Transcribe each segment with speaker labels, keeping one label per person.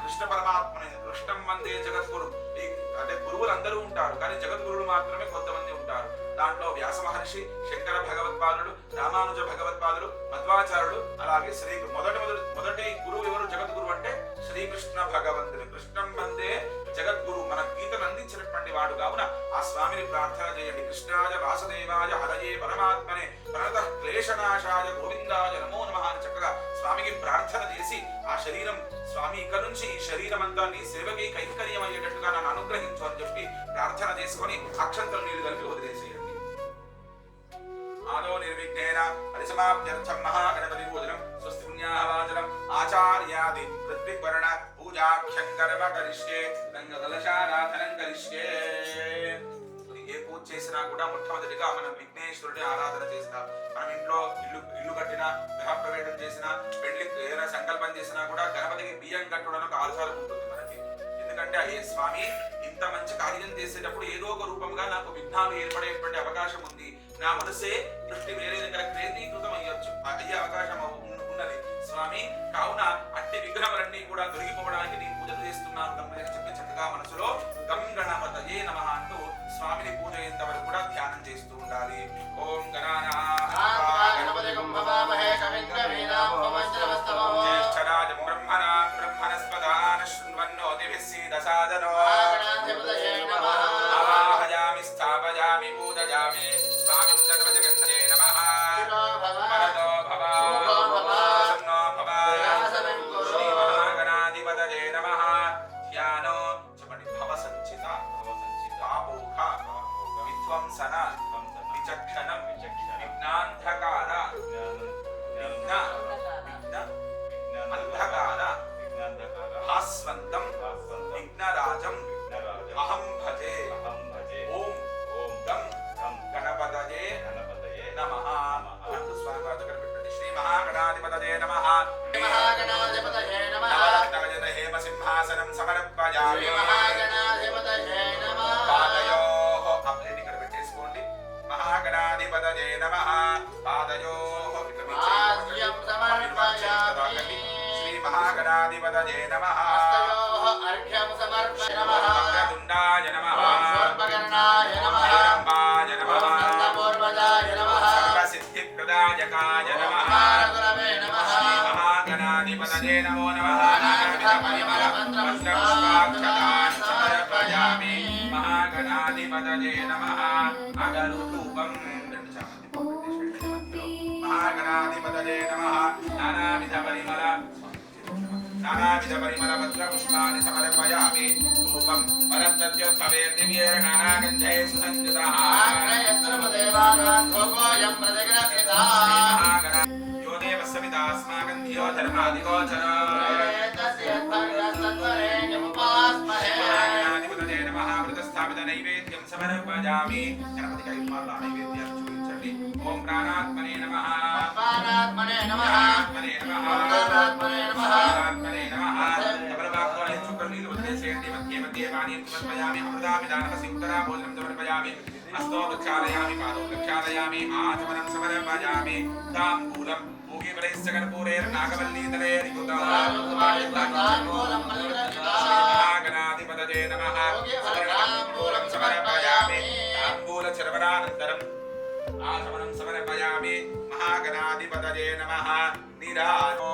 Speaker 1: కృష్ణ పరమాత్మని కృష్ణం వందే జగద్గురు. అంటే గురువులందరూ ఉంటారు, కానీ జగద్గురువులు మాత్రమే కొంతమంది ఉంటారు. దాంట్లో వ్యాస మహర్షి, శంకర భగవత్పాదుడు, రామానుజ భగవత్పాదుడు, మధ్వాచార్యుడు, అలాగే మొదటి గురువు ఎవరు? జగద్గురు అంటే శ్రీకృష్ణ భగవంతుడు. కృష్ణం వందే జగద్గురు, మన గీతను అందించినటువంటి వాడు. కావున ఆ స్వామిని ప్రార్థన చేయండి. కృష్ణాయ వాసుదేవాయ హరయే పరమాత్మనే ప్రణత క్లేశనాశాయ గోవిందాయ నమో నమః అని చక్కగా స్వామికి ప్రార్థన చేసి, ఆ శరీరం స్వామి ఇక్కడ నుంచి ఈ శరీరం అంతా నీ సేవకి కైంకర్యం అయ్యేటట్టుగా నన్ను అనుగ్రహించు అని చెప్పి ప్రార్థన చేసుకొని అక్షంతలు నీళ్లు కలిపి వదిలేసేయండి. ఆదో నిర్విఘ్నేన పరిసమాప్త్యర్థం మహాగణపతి పూజనం స్వస్తి పుణ్యాహవాచనం ఆచార్యాది ఋత్విక్వర్ణ పూజాఖ్యం కర్మ కరిష్యే రంగకలశారాధనం కరిష్యే. ఏ పూజ చేసినా కూడా మొట్టమొదటిగా మనం విఘ్నేశ్వరుడి ఆరాధన చేస్తాం. మనం ఇంట్లో ఇల్లు కట్టినా, గృహప్రవేశం చేసినా, పెళ్లి ఏదైనా సంకల్పం చేసినా కూడా గణపతికి బియ్యం కట్టడం ఒక ఆచారం ఉంటుంది మనకి. ఎందుకంటే అయ్యే స్వామి, ఇంత మంచి కార్యం చేసేటప్పుడు ఏదో ఒక రూపంగా నాకు విఘ్నాలు ఏర్పడేటువంటి అవకాశం ఉంది. నా మనసే దృష్టి వేరే దగ్గర కేంద్రీకృతం అయ్యే అవకాశం ఉన్నది స్వామి. కావున అట్టి విగ్రహాలన్నీ కూడా దొరికిపోవడానికి నీ పూజలు చేస్తున్నాను అని చెప్పి చక్కగా మనసులో గం గణపతయే నమః అంటూ స్వామిని పూజ అయ్యేంత వరకు కూడా ధ్యానం చేస్తూ ఉండాలి. ఓం జ్యేష్ఠరాజం బ్రహ్మణస్పదాన శృణ్వన్నోతిభిः సీదసాదనో ఆవాహయామి స్థాపయామి పూజయామి స్వామిం సర్వజగన్నే నమః. వరదో భవ ప్రసన్నో భవ శ్రీ మహాగణాధిపతయే నమః. ధ్యానో చెప్పండి. భవ సంచిత పాపోఖ విధ్వంసన విచక్షణం విఘ్నాంధకార అంధకార భాస్వంతం విఘ్నరాజం అహం భజే. ఓం గం గణపతయే నమః అంటూ స్వామి దగ్గర పెట్టండి. శ్రీ మహాగణాధిపతయే నమః. నవరత్నగజ హేమ సింహాసనం సమర్పయామి. పాదయోః అప్లేట్ ఇక్కడ పెట్టేసుకోండి. మహాగణాధిపతయే నమః. పాదయోః శ్రీ మహాగణాధిపతయే నమః. వక్రతుండాయ నమః. హిరంబాయ నమః. సర్వసిద్ధిప్రదాయకాయ నమః. శ్రీ మహాగణాధిపతయే నమో నమః. పుష్పాక్షతాన్ సమర్పయామి. మహాగణాధిపతయే నమః. అగరురూపం మహాగణాధిపతయే నమః. నానావిధ పరిమళ పత్ర పుష్పాన్ని సమర్పయామి. ధూపం వరస్తత్యోద్భవే దివ్యేన నానాగంధైః సుసంయుతః. యో దేవः సవితాస్మాకం ధియో ధర్మాధిగోచరः. మహాగణాధిపతయే నమః. వృతస్థాపిత నైవేద్యం సమర్పయామి. గణపతికి 5 మార్లు నైవేద్యాన్ని చూపించండి. ఓం ప్రాణాత్మనే నమః. ప్రాణాత్మనే నమః. ఆత్మనే నమః. ఆత్మనే నమః. ఆత్మనే నమః. తబలబాక్కోని చుక్కలు నీళ్ళు వదిలేసేయండి. మధ్య మధ్య పానీయం సమర్పయామి. అమృతామి దానవసి ఉత్తరా భోజనం సమర్పయామి. హస్తో ప్రక్షాళయామి. పాదో ప్రక్షాళయామి. ఆచమనం సమర్పయామి. తాంబూలం పూగీఫలైశ్చ కర్పూరైర్నాగవల్లీతరైర్యుక్తం. మహాగణాధిపతయే నమః. సువర్ణతాంబూలం సమర్పయామి. తాంబూల చర్వణానంతరం ఆచమనం సమర్పయామి. మహాగణాధిపతయే నమః. నిరాజో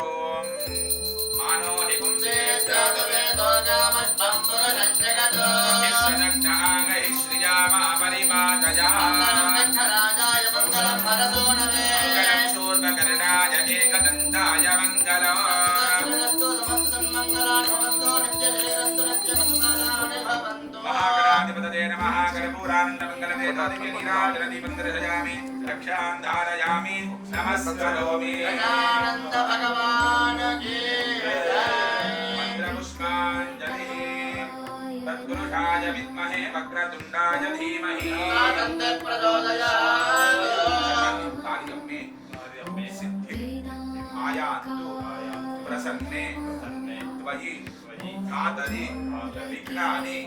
Speaker 1: మానో హి పుంసేత్యాగవేదోజామష్టంపురజగతో శ్రియామపరిపాతయా. మంగళం శూర్పకర్ణాయ ఏకదంతాయ మంగళం. మహాగణాధిపతయే నమః. కర్పూరానందమంగళవేదాదికే నీరాజనదీపం దర్శయామి. రక్షాం ధారయామి. నమస్కరోమి. మంత్రపుష్పాంజలి. తద్గురుషాయ విద్మహే వక్రతుండాయ ధీమహి. కార్యమే సిద్ధి ఆయాంతు ప్రసన్నే త్వయి కాతరి విఘ్నాని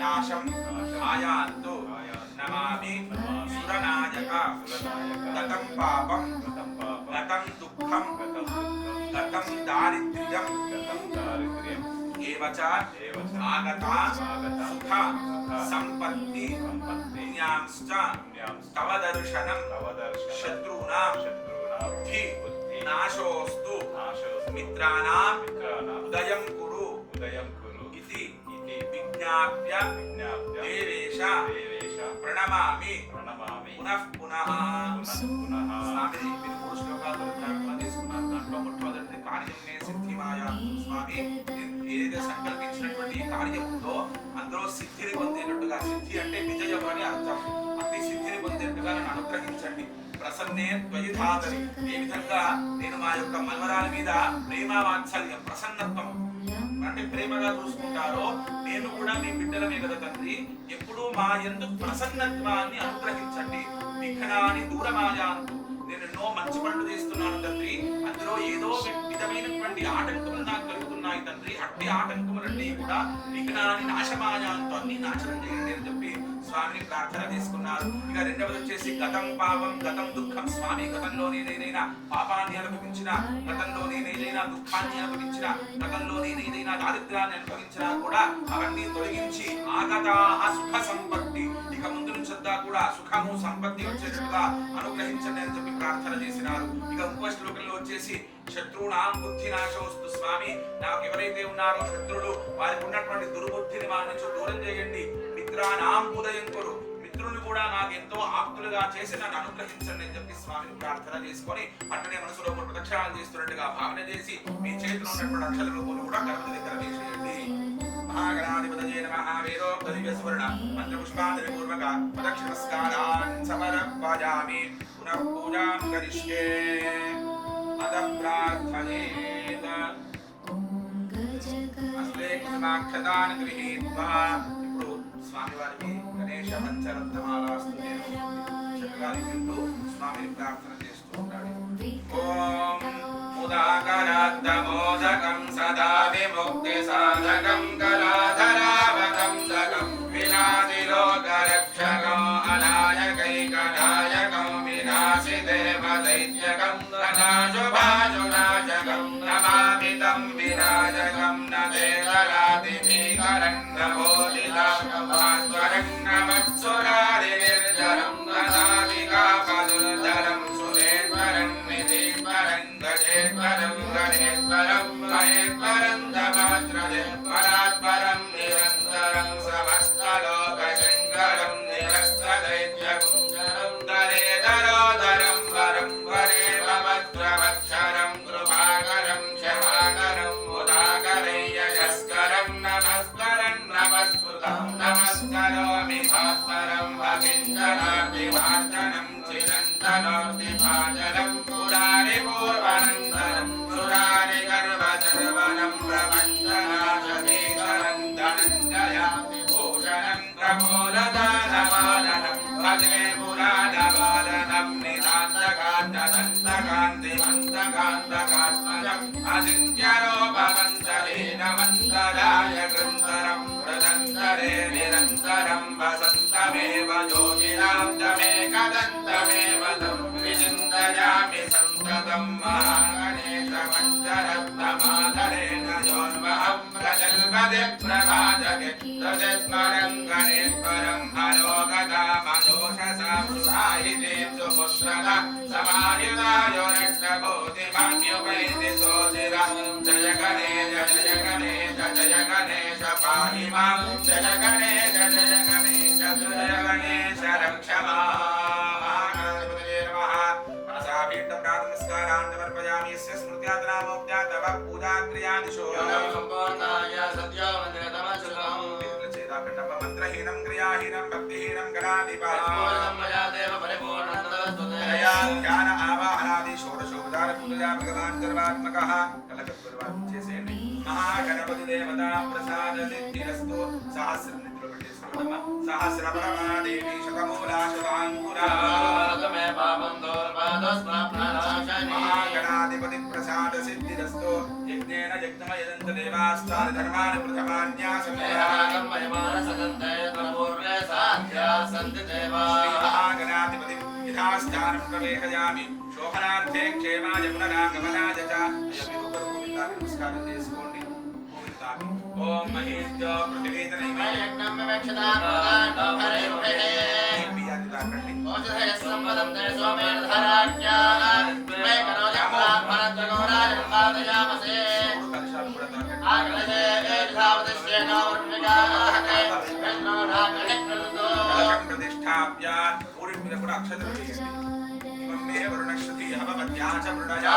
Speaker 1: నాశం ఆయాంతు. నమామి సురనాయక. గతం పాపం గతం దుఃఖం గతం దారిద్ర్యం ఏవచ ఆగత సుఖ సంపత్తి పుణ్యాంశ్చ తవ దర్శనం శత్రూనాం బుద్ధి నాశోస్తు మిత్రాణాం ఉదయం కురు ఇతి విజ్ఞాప్య దేవేశ ప్రణమామి పునః పునః. స్వామి మీరు 3 శ్లోకాలు తీసుకున్నారు. దాంట్లో మొట్టమొదటిది కార్యమే సిద్ధిమాయ. స్వామి ఏదైతే సంకల్పించినటువంటి కార్యం ఉందో అందులో సిద్ధిని పొందేటట్టుగా, సిద్ధి అంటే విజయం అని అర్థం, అట్టి సిద్ధిని పొందేట్టుగా నన్ను అనుగ్రహించండి. ప్రసన్నే త్వయిధాతరి. ఏ విధంగా నేను మా యొక్క మన్మరాల మీద ప్రేమ వాత్సల్యం ప్రసన్నత్వం అంటే ప్రేమగా చూసుకుంటారో నేను కూడా మీ బిడ్డలమే కదా తండ్రి, ఎప్పుడూ మా యందు ప్రసన్నత్వాన్ని అనుగ్రహించండి. విఘ్నాన్ని దూరమాయాంతు. నేను ఎన్నో మంచి పనులు చేస్తున్నాను తండ్రి, అందులో ఏదో విధమైనటువంటి ఆటంకములు నాకు కలుగుతున్నాయి తండ్రి, అట్టి ఆటంకములన్నీ కూడా విఘ్నాన్ని నాశమాయాంతు, అన్ని నాశనం చేయండి అని చెప్పి స్వామిని ప్రార్థన చేసుకున్నారు. ఇక రెండవది వచ్చేసి గతం పాపం గతం దుఃఖం. స్వామి గతంలో నేనైనా పాపాన్ని అనుభవించిన, గతంలో నేనైనా దుఃఖాన్ని అనుభవించిన, గతంలో నేనైనా దారిద్ర్యాన్ని అనుభవించినా కూడా అవన్నీ తొలగించి ఆగతా సుఖ సంపత్తి, ఇక ముందు నుంచంతా కూడా సుఖము సంపత్తి వచ్చేటట్టుగా అనుగ్రహించండి అని చెప్పి ప్రార్థన చేసినారు. ఇక ఇంకో శ్లోకంలో వచ్చేసి శత్రువునాం బుద్ధి నాశోస్తు. స్వామి నాకు ఎవరైతే ఉన్నారో శత్రువులు, వారికి ఉన్నటువంటి దుర్బుద్ధిని వారి నుంచి దూరం చేయండి. మిత్రానాం ఉదయం కురు. మిత్రులు కూడా నాకు ఎంతో ఆప్తులుగా చేసి నన్ను అనుగ్రహించండి అని చెప్పి స్వామిని ప్రార్థన చేసుకొని అట్టనే మనసులో ప్రదక్షిణాలు చేస్తున్నట్టుగా భావన చేసి మీ చేతిలో ఉన్నటువంటి అక్షర రూపంలో కూడా గణపతి దగ్గర వేసేయండి. మహాగణాధిపతయే నమః. వేదోక్త దివ్య సువర్ణ మంత్రపుష్పాంజలి పూర్వక ప్రదక్షిణస్కారాన్ సమర్పయామి. పునః పూజాం కరిష్యే. అద ప్రార్థయేత అస్లే కుసుమాక్షతాన్ గృహీత్వా. ఇప్పుడు స్వామివారికి గణేశ పంచరత్నమాలాస్తు చక్కగా వింటూ స్వామిని ప్రార్థన చేస్తూ ఉంటాడు. ఓం ముదాకరాద్దమోదకం సదా విముక్తి సాధకం కళాధరావతం సకం వినాశిలోకరక్షకం అనాయకైకనాయకం వినాశిదేవదైత్యకం రథాశుభాశునాశకం నమామి తం వినాశకం నదేకరాదిమీకరం నమోదిలాకమాస్వరం నమత్సురాదినిర్జరం రథాదికాపదుర్ధరం సురేశ్వరం నిధీశ్వరం గజేశ్వరం గణేశ్వరం మహేశ్వరం దమాత్రదేశ్వరాత్పరం నిరంతరం సమస్తలోకశంకరం నిరస్తదైత్యకుంజరం దరేదరోదరం వరం వరే భవద్రవక్షరం కృపాకరం క్షమాకరం ఉదాకరయ్యస్కరం నమస్కరం నమస్కృతం నమస్కరోమి భాస్కరం భగించనార్దిభాజనం చిరంతనోర్దిభాజనం పురారి పూర్వనందనం సురారి గర్వచర్వనం ప్రపంచనాశమీకరం ధనంజయామి భూషణం ప్రమూలదానవారణం భజే పురాణవారణం నిదాంతకాంతదంతకాంతిమంతకాంతకాత్మజం అచింత్యరూపవంతహీనవంతరాయ గృంతరం ప్రదంతరే నిరంతరం వసంతమేవ యోగినాం తమేకదంతమేవ తం విచింతయామి సంతతం మహాగణేశ పంచరత్నమాధరేణ యోన్వహం ప్రజల్పదే ప్రభాజగే తదస్మరం గణేశ్వరం హరోగదామదోషసాం సుసాహితేం సుపుత్రద సమాయుధాయో రక్షబోధిమాన్యుపైతి సోదిరం జయ గణేశ జయ గణేశ జయ గణేశ పాహి మాం జయ గణేశ జయ గణేశ జయ గణేశ రక్ష మాం. మనసాభీష్ట ప్రాతనమస్కారాన్ సమర్పయామి. యస్య స్మృత్యాతనామోక్త్యాతవ పూజాక్రియాదిశో
Speaker 2: సంపూర్ణాయ సత్య మంత్రతమసుతం
Speaker 1: చేదాకండప మంత్రహీనం క్రియాహీనం భక్తిహీనం గణాధిపా
Speaker 2: మయా దేవ పరిపూర్ణందస్తుతే
Speaker 1: ధ్యాన ఆవాహనాది షోడశోపచార పూజా భగవాన్ సర్వాత్మకః కలకత్పర్వాన్ని చేసేయండి. మహాగణపతి దేవత ప్రసాద సిద్ధిరస్తు. సహస్రం నిద్రలో పెట్టేసుకోవడమ్మా. సహస్రపరమాదేవి శతమూలా శతాంకురా
Speaker 2: మే పాపం దోర్పాదస్ప్రాప్ననాశని
Speaker 1: మహాగణాధిపతి ప్రసాద సిద్ధిరస్తు. యజ్ఞేన యజ్ఞమయదంత దేవాస్తాని ధర్మాని ప్రథమాన్యాసమేయాగం
Speaker 2: మయమాన సదంతే త్వపూర్వే సాధ్యా సంతి దేవా
Speaker 1: మహాగణాధిపతి యథాస్థానం ప్రవేశయామి. శోభనార్థే క్షేమాయ పునరాగమనాయ చ. అయ్యా మీరు ఒకరు గోవిందాకి నమస్కారం చేసుకోండి. గోవిందాకి ఓం మహేశ్వర ప్రతివేదనైమే
Speaker 2: యజ్ఞం వివక్షతాం హరే
Speaker 1: బియ్యాన్ని తాకండి
Speaker 2: ఓజయ సంపదం తే సోమేన ధారాజ్ఞా మే కరోజామరాజం పాదయామసే
Speaker 1: కలశాలు కూడా తాకండి
Speaker 2: ఆగ్రహే ఏధావదశ్యేనోర్మిగాహతే చంద్రోరాగహికృతో
Speaker 1: కలశం ప్రతిష్ఠాప్య ఊరి మీద కూడా అక్షతలు వేయండి ఇమం మే వరుణశ్రుతి హవమధ్యాచ వృణయా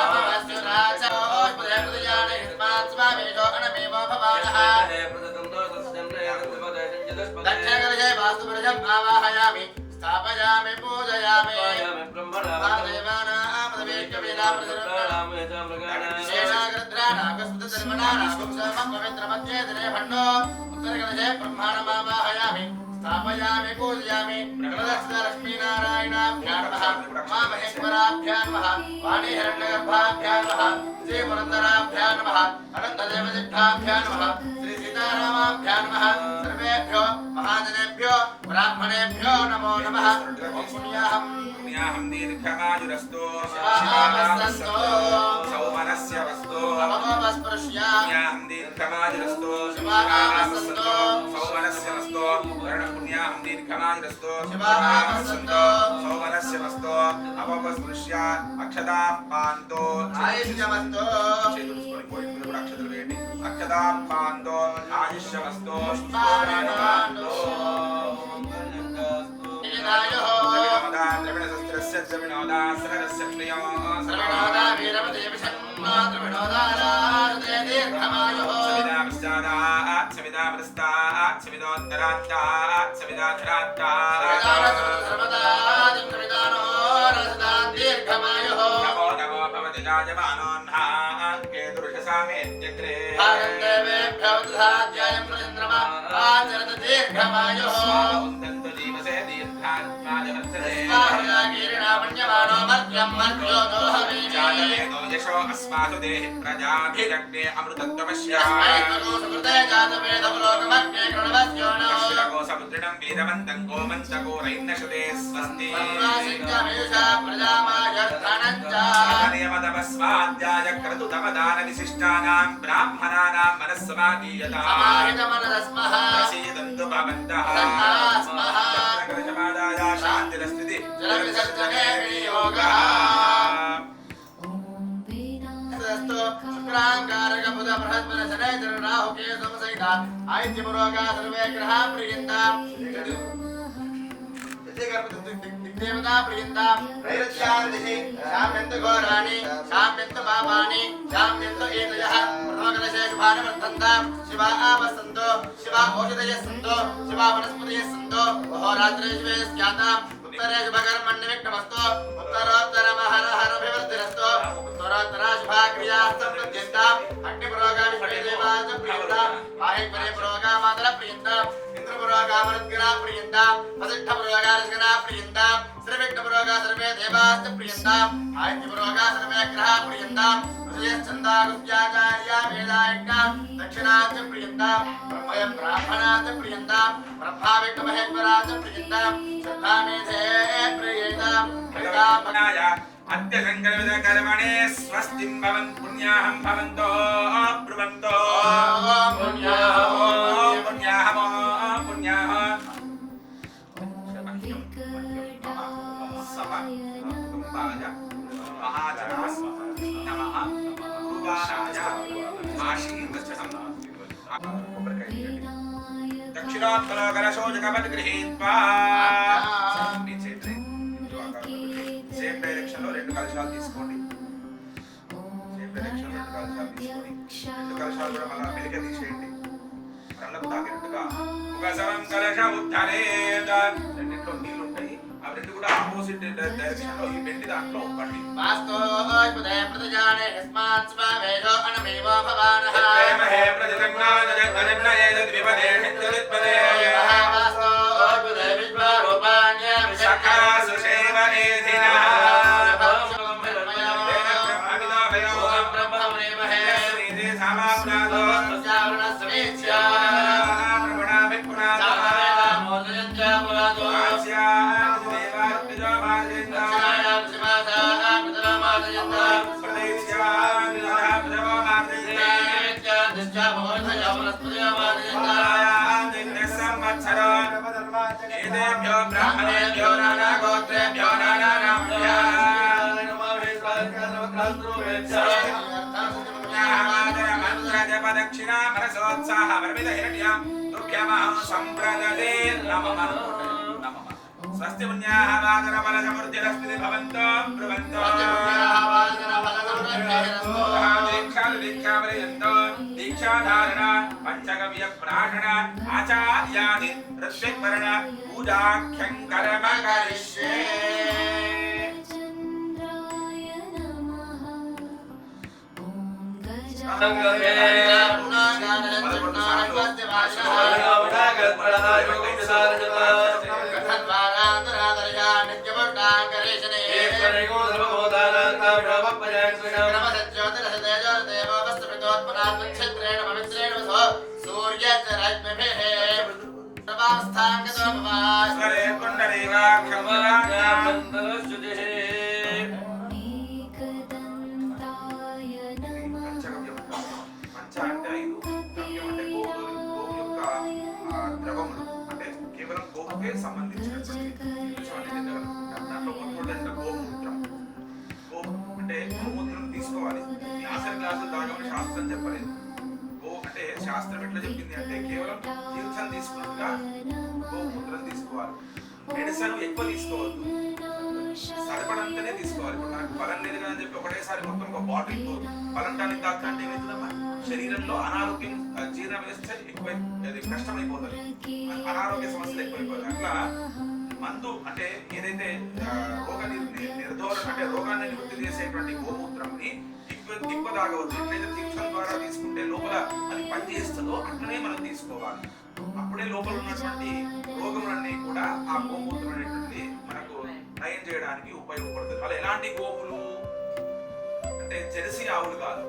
Speaker 2: దక్షిణగర్జే వాస్తుపురుషం ఆవాహయామి స్థాపయామి పూజయామి బ్రహ్మాండమావాహయామి స్థాపయామి పూజయామి లక్ష్మీనారాయణాభ్యాం నమః మహేశ్వరాభ్యాం నమః వాణీహిరణ్యగర్భాభ్యాం నమః శ్రీ పురందరాభ్యాం నమః అనంతదేవసిద్ధాభ్యాం నమః శ్రీ సీతారామాభ్యాం నమః సర్వేభ్యో మహాజనేభ్యో బ్రాహ్మణేభ్యో నమో నమః ఓం పుణ్యాహం
Speaker 1: పుణ్యాహం దీర్ఘమాయురస్తో
Speaker 2: శివామస్తు
Speaker 1: సౌమనస్య వస్తో
Speaker 2: భవస్పృశ్య
Speaker 1: పుణ్యాహం దీర్ఘమాయురస్తో
Speaker 2: శివామస్తు
Speaker 1: సౌమనస్య వస్తో వరుణ పుణ్యాహం దీర్ఘమాయురస్తో
Speaker 2: శివామస్తు
Speaker 1: సౌమనస్య వస్తో అపవస్పృశ్య అక్షతా పాంతో
Speaker 2: ఆయుష్యమస్తు
Speaker 1: చేతులుసుకొని కోడి మీద కూడా అక్షతలు వేయండి అక్షతా పాంతో ఆయుష్యవస్తో ద్రవిణశస్త్రస్య ద్రవిణోదా సరస్య ప్రియో
Speaker 2: సర్వనాదా వీరవదేవిషం మాతృవినోదారాదే దీర్ఘమాయుః
Speaker 1: సవిదా పశ్చాదాత్ సవిదా ప్రస్తాత్ సవిదోత్తరాత్తాత్ సవిదాధరాత్తాత్
Speaker 2: సర్వదా దివ్యవిధానో రసదా దీర్ఘమాయుః
Speaker 1: నమో నమో భవతి జాయమానోన్హాన్ కేతురుషసామేత్యగ్రే
Speaker 2: భాగందేవేభ్యో దధాధ్యాయం ప్రచంద్రమా ఆచరత దీర్ఘమాయుః
Speaker 1: ఉందంతు జీవసే దీర్ఘాత్మాయ వర్తతే
Speaker 2: స్వాహయాగీర్ణామణ్యమానో మర్త్యం మర్త్యో దోహవీమి
Speaker 1: జాతవేదో యశో అస్మాసు దేహి ప్రజాభిరగ్నే అమృతత్వమస్య
Speaker 2: తస్మై తదో సుకృతే జాతవేదములోకమగ్నే కృణవస్యో నో
Speaker 1: కశ్యపో సముద్రిణం వీరవంతం గోమంతకోరైన్నశుతే స్వస్తి
Speaker 2: సర్వాసిద్ధమేషా ప్రజామాయర్థనంచ
Speaker 1: నియమతమస్మాద్యాయ క్రతుతమదాన విశిష్టానాం బ్రాహ్మణానాం మనస్సమాదీయతాం
Speaker 2: సమాహితమనదస్మః
Speaker 1: ప్రసీదంతు భవంతః
Speaker 2: సన్నాస్మః
Speaker 1: జలకలశమాదాయ శాంతిరస్థితి
Speaker 2: జలవిసర్జనే వినియోగః స్తు శుక్రాంగారక బుధ బృహస్పతి శనైశ్చర రాహు కేతు సహిత ఆదిత్యపురోగా సర్వే గ్రహా ప్రియంతాం దిగ్దేవతా ప్రియంతాం నైరుత్యాందిహి శామ్యంతు ఘోరాణి శామ్యంతు పాపాని శామ్యంతు ఏతయః ప్రథమకలశే శుభాని వర్ధంతాం శివా ఆవసంతో శివా ఓషధయः సంతో శివా వనస్పతయः సంతో అహోరాత్రేషు వేస్యాతాం ఉత్తరే శుభకర్మణ్యవిఘ్నమస్తు ఉత్తరోత్తరమహరహరభివర్ధిరస్తు ఉత్తరోత్తర శుభాక్రియార్థం ప్రత్యంతాం అగ్నిపురోగా విష్ణుదేవాచ ప్రియంతాం వాహిపరే పురోగా మాతర ప్రియంతాం ఇంద్రపురోగా మరుద్గరా ప్రియంతాం వసిష్ఠపురోగా రసగరా ప్రియంతాం శ్రీవిఘ్నపురోగా సర్వే దేవాశ్చ ప్రియంతాం ఆదిత్యపురోగా సర్వే గ్రహా ప్రియంతాం ఛందాగుప్యాచార్య వేదాయజ్ఞాం దక్షిణాచ ప్రియంతాం బ్రహ్మయ బ్రాహ్మణాచ ప్రియంతాం బ్రహ్మా విఘ్నమహేశ్వరాచ ప్రియంతాం శ్రద్ధామేధే ప్రియంతాం
Speaker 1: భగవానాయ అత్యసంకల్పిత కర్మణే స్వస్తిం భవన్ పుణ్యాహం భవంతో బ్రువంతో
Speaker 2: ఓం పుణ్యాహం
Speaker 1: ఓం పుణ్యాహం ఓం పుణ్యాహం కుటుంబాయ మహాజనాస్ నమః కుటుంబాయ ఆశీర్వచనం దక్షిణోత్తర కలశోజకమత్ గృహీత్వా మీ చేతిని సేమ్ డైరెక్షన్ లో రెండు కలశాలు తీసుకోండి సేమ్ డైరెక్షన్ లో రెండు కలశాలు తీసుకొని రెండు కలశాలు కూడా మళ్ళా మెలిక తీసేయండి కళ్ళకు తాకినట్టుగా ముఖసవం కలశ ఉద్ధరేత రెండింటిలో నీళ్లు ఉంటాయి అవి రెండు కూడా ఆపోజిట్ డైరెక్షన్ లో ఈ వెండి దాంట్లో పట్టి
Speaker 2: వాస్తోపదే ప్రతిజానే యస్మాత్ స్వవేదో అనమేవో భవానః
Speaker 1: హే ప్రజగన్నా జగన్నయేద్ విపదే హితదిపదే
Speaker 2: వాస్తోపదే విశ్వరూపాణ్య
Speaker 1: సఖా సుషేవ ఏధినః
Speaker 2: బ్రహ్మమేమహే
Speaker 1: శ్రీదే సమాప్నాదో
Speaker 2: ప్రజావరణస్వేచ్ఛా
Speaker 1: ప్రవణా విపునాద
Speaker 2: మోదయంచ పురాదో దక్షిణాయాం శివాసా ప్రథమాదయంత నేత్యాదిశ్చ భవోధయ వనస్పతియమ
Speaker 1: గోత్రేభ్యో బ్రాహ్మణేభ్యో నానా గోత్రేభ్యో నానా నామ్భ్యః దక్షిణ మనసోత్సాహ వరమిద హిరణ్య తుభ్యమహం సంప్రదదే నమః నమః. స్వస్తి పుణ్యాః వాదన బల సమృద్ధిరస్తి భవంతో బ్రువంతో దీక్షాలు దీక్షావరయంతో దీక్షాధారణ పంచగవ్య ప్రాశన ఆచార్యాది ఋష్విక్వరణ పూజాఖ్యం కర్మ కరిష్యే. సంబంధించినటువంటి దాంట్లో మొట్టమొదటి గోమూత్రం. అంటే గోమూత్రం తీసుకోవాలి. గ్లాసులు గ్లాసులు తాగమని శాస్త్రం చెప్పలేదు. అంటే శాస్త్రం ఎట్లా చెప్పింది అంటే కేవలం తీర్థం తీసుకున్నట్టుగా గోమూత్రం తీసుకోవాలి. మెడిసిన్ ఎక్కువ తీసుకోవద్దు, సరిపడంతనే తీసుకోవాలి. ఇప్పుడు మనకు బలం లేదు కదా అని చెప్పి ఒకటేసారి మొత్తం ఒక బాటిల్ బలం టానిక్ తాగుతుంటే ఏమవుతుందమ్మా శరీరంలో అనారోగ్యం, జీర్ణ వ్యవస్థ ఎక్కువై కష్టమైపోతుంది, అనారోగ్య సమస్యలు ఎక్కువైపోతాయి. అట్లా మందు అంటే ఏదైతే రోగ నిర్ధోరణ అంటే రోగాన్ని నివృత్తి చేసేటువంటి గోమూత్రంని ఎక్కువ తాగవద్దు. ఎట్లయితే తీర్థం ద్వారా తీసుకుంటే లోపల అది పనిచేస్తుందో అట్లనే మనం తీసుకోవాలి. అప్పుడే లోపల ఉన్నటువంటి రోగములన్నీ కూడా ఆ గోమూత్రం అనేటువంటి మనకు నయం చేయడానికి ఉపయోగపడుతుంది. వాళ్ళు ఎలాంటి గోవులు అంటే జెర్సీ ఆవులు కాదు,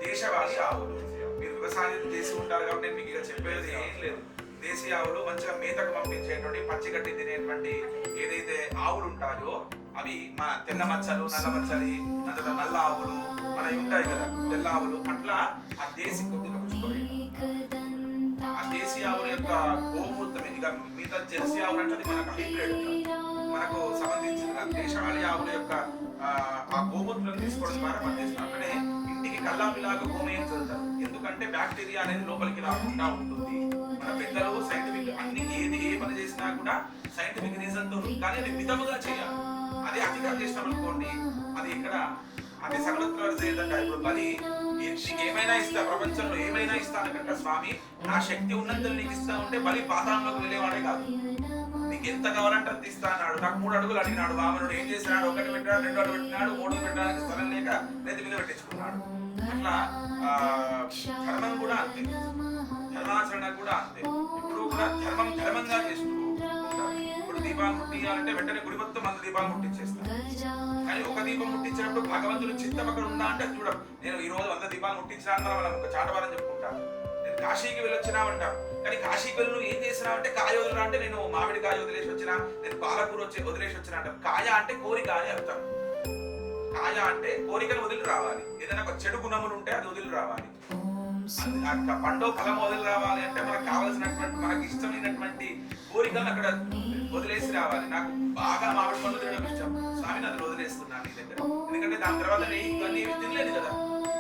Speaker 1: దేశవాళీ ఆవులు. మీరు వ్యవసాయం చేసి ఉంటారు కాబట్టి నేను మీకు ఇక చెప్పేది ఏం లేదు. దేశీ ఆవులు మంచిగా మేతకు పంపించేటువంటి పచ్చిగడ్డి తినేటువంటి ఏదైతే ఆవులు ఉంటాయో అవి మా తెల్ల మచ్చలు, నల్ల మచ్చలి, నల్ల ఆవులు మనవి ఉంటాయి కదా తెల్ల ఆవులు. అట్లా ఆ దేశీ కొద్దిగా ఆ దేశీ ఆవుల యొక్క గోమూత్రం ఇక మిగతా జెర్సీ ఆవులు అంటే అది మనకు హైబ్రిడ్, మనకు సంబంధించిన దేశవాళీ ఆవుల యొక్క ఆ గోమూత్రం తీసుకోవడం ద్వారా పనిచేస్తాం. అక్కడే ఇంటికి కల్లాపిలాగా గోమయం చదువుతారు. ఎందుకంటే బ్యాక్టీరియా అనేది లోపలికి రాకుండా ఉంటుంది. మన పెద్దలు సైంటిఫిక్ అన్ని ఏ పని చేసినా కూడా సైంటిఫిక్ రీజన్ తో, కానీ అది మితముగా చేయాలి. అదే అతిగా చేసినాం అనుకోండి అది ఇక్కడ అది సర్వత్ర చేయదంట. ఇప్పుడు బలి నీకు ఏమైనా ఇస్తా, ప్రపంచంలో ఏమైనా ఇస్తానకంట స్వామి, నా శక్తి ఉన్నంతలో నీకు ఇస్తా ఉంటే బలి పాతాళంలోకి వెళ్ళేవాడే కాదు. నీకు ఎంత కావాలంటే అంత ఇస్తా అన్నాడు. నాకు 3 అడుగులు అడిగినాడు. వామనుడు ఏం చేసినాడు? 1 పెట్టాడు, 2 అడుగు పెట్టినాడు, 3 పెట్టడానికి స్థలం లేక నెత్తి మీద పెట్టించుకున్నాడు. అట్లా ధర్మం కూడా అంతే, ధర్మాచరణ కూడా అంతే. ఇప్పుడు కూడా ధర్మంగా చేస్తూ ఉంటారు. ఇప్పుడు దీపాలు ముట్టియాలంటే వెంటనే గుడి మొత్తం 100 దీపాలు ముట్టించేస్తారు. కానీ ఒక దీపం ముట్టించినప్పుడు భగవంతుడు చిత్తం అక్కడ ఉందా అంటే చూడ, నేను ఈ రోజు 100 దీపాలు ముట్టించినా మనం ఒక చాటవారని చెప్పుకుంటాను. నేను కాశీకి వెళ్ళొచ్చినామంటాం, కానీ కాశీకి వెళ్ళి నువ్వు ఏం చేసినావు అంటే కాయ వదిలినా అంటే నేను మామిడి కాయ వదిలేసి వచ్చినా, నేను పాలకూర వదిలేసి వచ్చినా అంటాం. కాయ అంటే కోరిక అని అర్థం. కాయ అంటే కోరికను వదిలి రావాలి. ఏదైనా ఒక చెడు గుణములు ఉంటే అది వదిలి రావాలి. పండు ఫలం వదిలి రావాలి అంటే మనకు కావాల్సినటువంటి మనకు ఇష్టమైనటువంటి కోరికలను అక్కడ వదిలేసి రావాలి. నాకు బాగా మామిడి పండ్లు తినడం ఇష్టం, స్వామిని అది వదిలేస్తున్నాను నీ దగ్గర. ఎందుకంటే దాని తర్వాత ఇవన్నీ ఏమి తినలేదు కదా,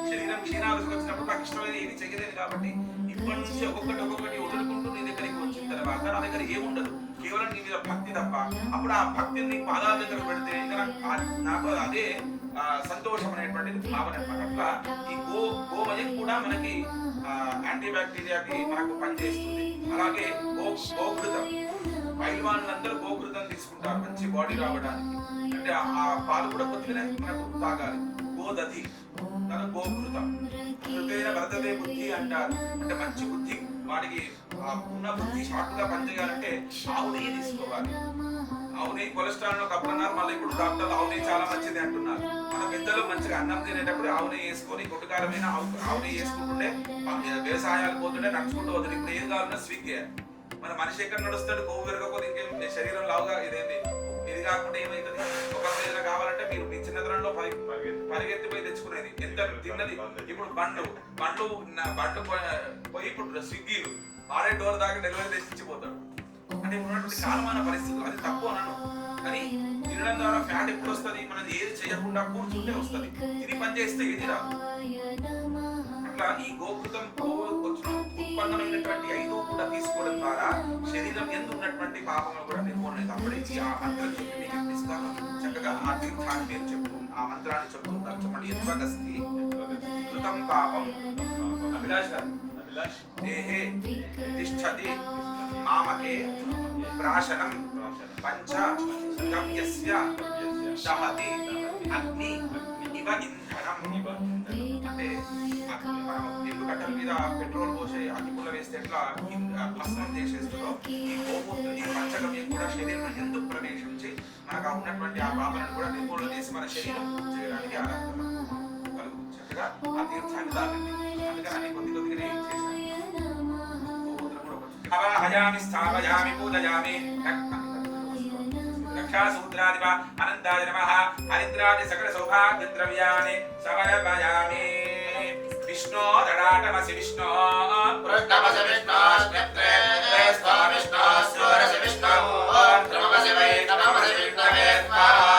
Speaker 1: శరీరం క్షీణాలకు వచ్చినప్పుడు నాకు ఇష్టమైన ఏమి చెయ్యలేదు. కాబట్టి ఇప్పటి నుంచి ఒక్కొక్కటి వదులుకుంటూ నీ దగ్గరికి వచ్చిన తర్వాత నా దగ్గర ఏముండదు, కేవలం నీ మీద భక్తి తప్ప. అప్పుడు ఆ భక్తిని నీ పాదాల దగ్గర పెడితే ఇంకా నాకు అదే సంతోషం అనేటువంటిది భావన అనమాట. అట్లా ఈ గోమయం కూడా మనకి యాంటీ బ్యాక్టీరియాకి మనకు పనిచేస్తుంది. అలాగే గోఘృతం, పైల్వాన్లందరూ గోఘృతం తీసుకుంటారు మంచి బాడీ రావడానికి. అంటే ఆ పాలు కూడా కొద్దిగానే మనకు తాగాలి. గోదధి గోఘృతం. హృదయ భరతదే బుద్ధి అంటారు. అంటే మంచి బుద్ధి, వాడికి ఉన్న బుద్ధి షార్ట్ గా పనిచేయాలంటే ఆవు నెయ్యి తీసుకోవాలి. ఆవు నెయ్యి కొలెస్ట్రాల్ లో కప్పుతున్నారు, మళ్ళీ ఇప్పుడు డాక్టర్లు ఆవు నెయ్యి చాలా మంచిది అంటున్నారు. మన పెద్దలు మంచిగా అన్నం తినేటప్పుడు ఆవు నెయ్యి వేసుకొని గుడ్డుకారమైన ఆవు నెయ్యి వేసుకుంటుండే వ్యవసాయాలు పోతుండే నడుచుకుంటూ వదిలి. ఇప్పుడు ఏం కావాలన్నా స్విగ్గీ. మన మనిషి ఎక్కడ నడుస్తాడు, కొవ్వు పెరగకపోతే ఇంకేం శరీరం లావుగా ఇదేంటి ఇది కాకుండా ఏమైతుంది. ఒక ఏదైనా కావాలంటే మీరు మీ చిన్నతనంలో పరిగెత్తిపోయి తెచ్చుకునేది ఎంత తిన్నది. ఇప్పుడు బండ్లు పోయి ఇప్పుడు స్విగ్గీలు ఆడే డోర్ దాకా డెలివరీ తెచ్చిపోతాడు. అంటే ఉన్నటువంటి కాలమాన పరిస్థితులు అది తప్పు అనను, కానీ తినడం ద్వారా ఫ్యాట్ ఎప్పుడు వస్తుంది? మనం ఏది చేయకుండా కూర్చుంటే వస్తుంది, తిని పని చేస్తే ఏది రాదు. అట్లా ఈ గోకృతం ఉత్పన్నమైనటువంటి 5 కూడా తీసుకోవడం ద్వారా శరీరం ఎందుకు ఉన్నటువంటి పాపములు కూడా నిర్మూలన. అప్పుడే ఆ మంత్రం చెప్పి మీకు ఇప్పిస్తాను. చక్కగా ఆ తీర్థాన్ని మీరు చెప్తూ ఆ మంత్రాన్ని చెప్తుంటారు. చెప్పండి. యద్వగస్తి కృతం పాపం అభిలాష్ దేహే తిష్టతి మామకే ప్రాశనం పంచ గమ్యస్య దహతి అగ్ని ఇవ ఇంధనం. అంటే మనం ఇల్లు కట్టల మీద పెట్రోల్ పోసి అగ్గిపుల్ల వేస్తే ఎట్లా భస్మం చేసేస్తుందో ఈ గోమూత్రం ఈ పంచగమ్యం కూడా శరీరం ఎందుకు ప్రవేశించి మనకు ఉన్నటువంటి ఆ పాపలను కూడా నిర్మూలన చేసి మన శరీరం చేయడానికి ఆనందం కలుగు. చక్కగా ఆ తీర్థాన్ని దాన్ని అందుకని కొద్ది కొద్దిగానే చేశాను. హయామి స్థాపయామి పూజయామి రక్షాసూత్రాదివ అనంతాయ నమః హరిద్రాది సకల సౌభాగ్య ద్రవ్యాన్ని సమర్పయామి. విష్ణో దడాటమసి విష్ణో
Speaker 2: పృష్ఠమసి విష్ణో స్మిత్రే స్థా విష్ణో స్వరసి విష్ణో త్రమసి వై నమసి విష్ణవే స్వాహా.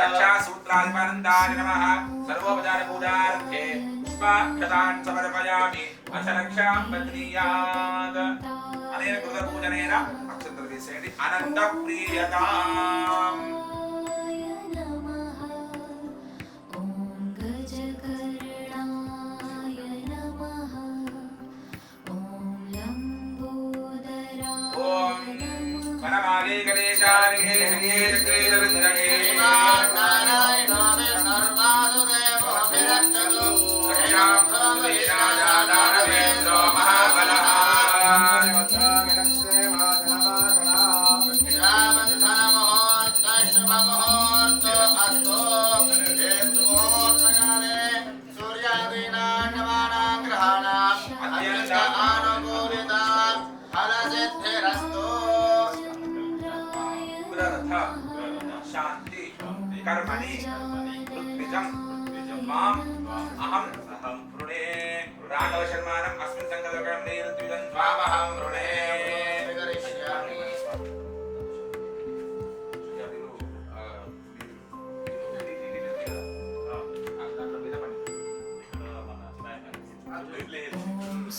Speaker 1: రక్షాసూత్రాదివ అనంతాయ నమః సర్వోపచార పూజార్థే పుష్పాక్షతాన్ సమర్పయామి. అథ రక్షాం బధ్నీయాత్. అనేన కృత పూజనేన అక్షంతలు వేసేయండి. అనంత ప్రియతాం. ఓం వనమాలే గణేశాయ హరే చక్రేశ
Speaker 2: నారాయణో విష్ణుర్వాసుదేవో విరక్షతు
Speaker 1: దానవేంద్రో మహాబలః. శాంతి కర్మణి ఋత్విజం మాం అహం వృణే. రాఘవ శర్మానం అస్మిన్ సంకల్పం ఋత్విజం త్వామహం వృణే.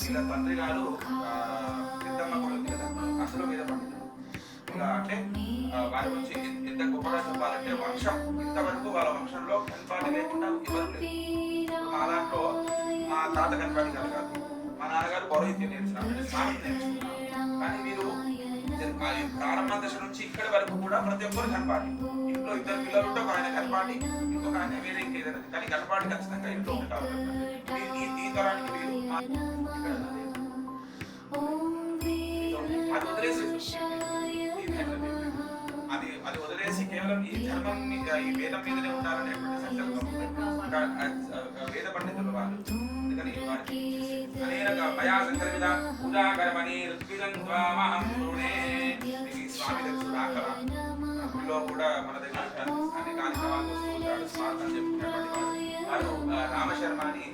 Speaker 1: ఇలా తండ్రి గారు పెద్దమ్మ కొడుకు కదా, అసలు మీద పండితుడు. ఇలా అంటే వారి గురించి ఎంత గొప్పగా చెప్పాలంటే వంశం ఇంతవరకు వాళ్ళ వంశంలో కనపాటి లేకుండా ఎవరు లేదు. మా దాంట్లో మా తాత కనపాటి గారు కాదు, మా నాన్నగారు పౌరోహిత్యం నేర్చుకున్నారు, స్నానం నేర్చుకున్నారు. కానీ వీరు ప్రారంభ దశ నుంచి ఇక్కడి వరకు కూడా ప్రతి ఒక్కరు కనపాటి. ఇంట్లో 2 పిల్లలు ఉంటే ఒక ఆయన కనపాటి, ఇంకొక ఆయన వేరే ఇంకేదైనా, కానీ కనపాటి ఖచ్చితంగా ఇంట్లో ఉంటారు. ఈ తరానికి వీరు అది వదిలేసి కేవలం ఈ ధర్మం మీద ఈ వేదం మీదనే ఉండాలనేటువంటి సంకల్పం వేద పండితులు వాళ్ళు. అందుకని వారికి అనేక మయా సంకల్పిత పూజాకర్మణి ఋత్విజం త్వామహం వృణే. స్వామి తెలుసు రాఘవ గుడిలో కూడా మన దగ్గర అనేక కార్యక్రమాలు వస్తూ ఉంటాడు. స్మార్థం చెప్పుకున్నటువంటి వారు రామశర్మని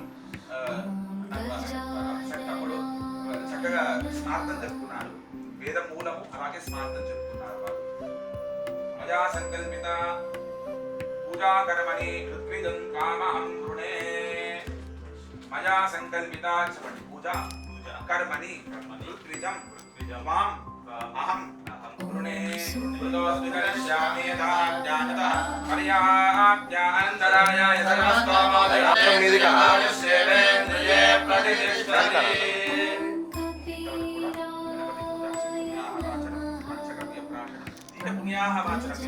Speaker 1: తమ్ముడు చక్కగా స్మార్థం చెప్పుకున్నాడు. వేద మూలము అలాగే స్మార్థం చెప్పుకున్నారు వారు. మయా సంకల్పిత పూజాకర్మణి ఋత్విజం త్వామహం వృణే. మయా సంకల్పిత చెప్పండి. పూజ కర్మణి ఋత్విజం త్వాం అహం వృణే. కృతోస్మి కరిష్యామి యథా జ్ఞానతః పర్యాప్త్యానందరాయాయ సర్వస్తోమోదయాయ సేవేంద్రియే ప్రతిష్ఠతి. పుణ్యాహవాచనం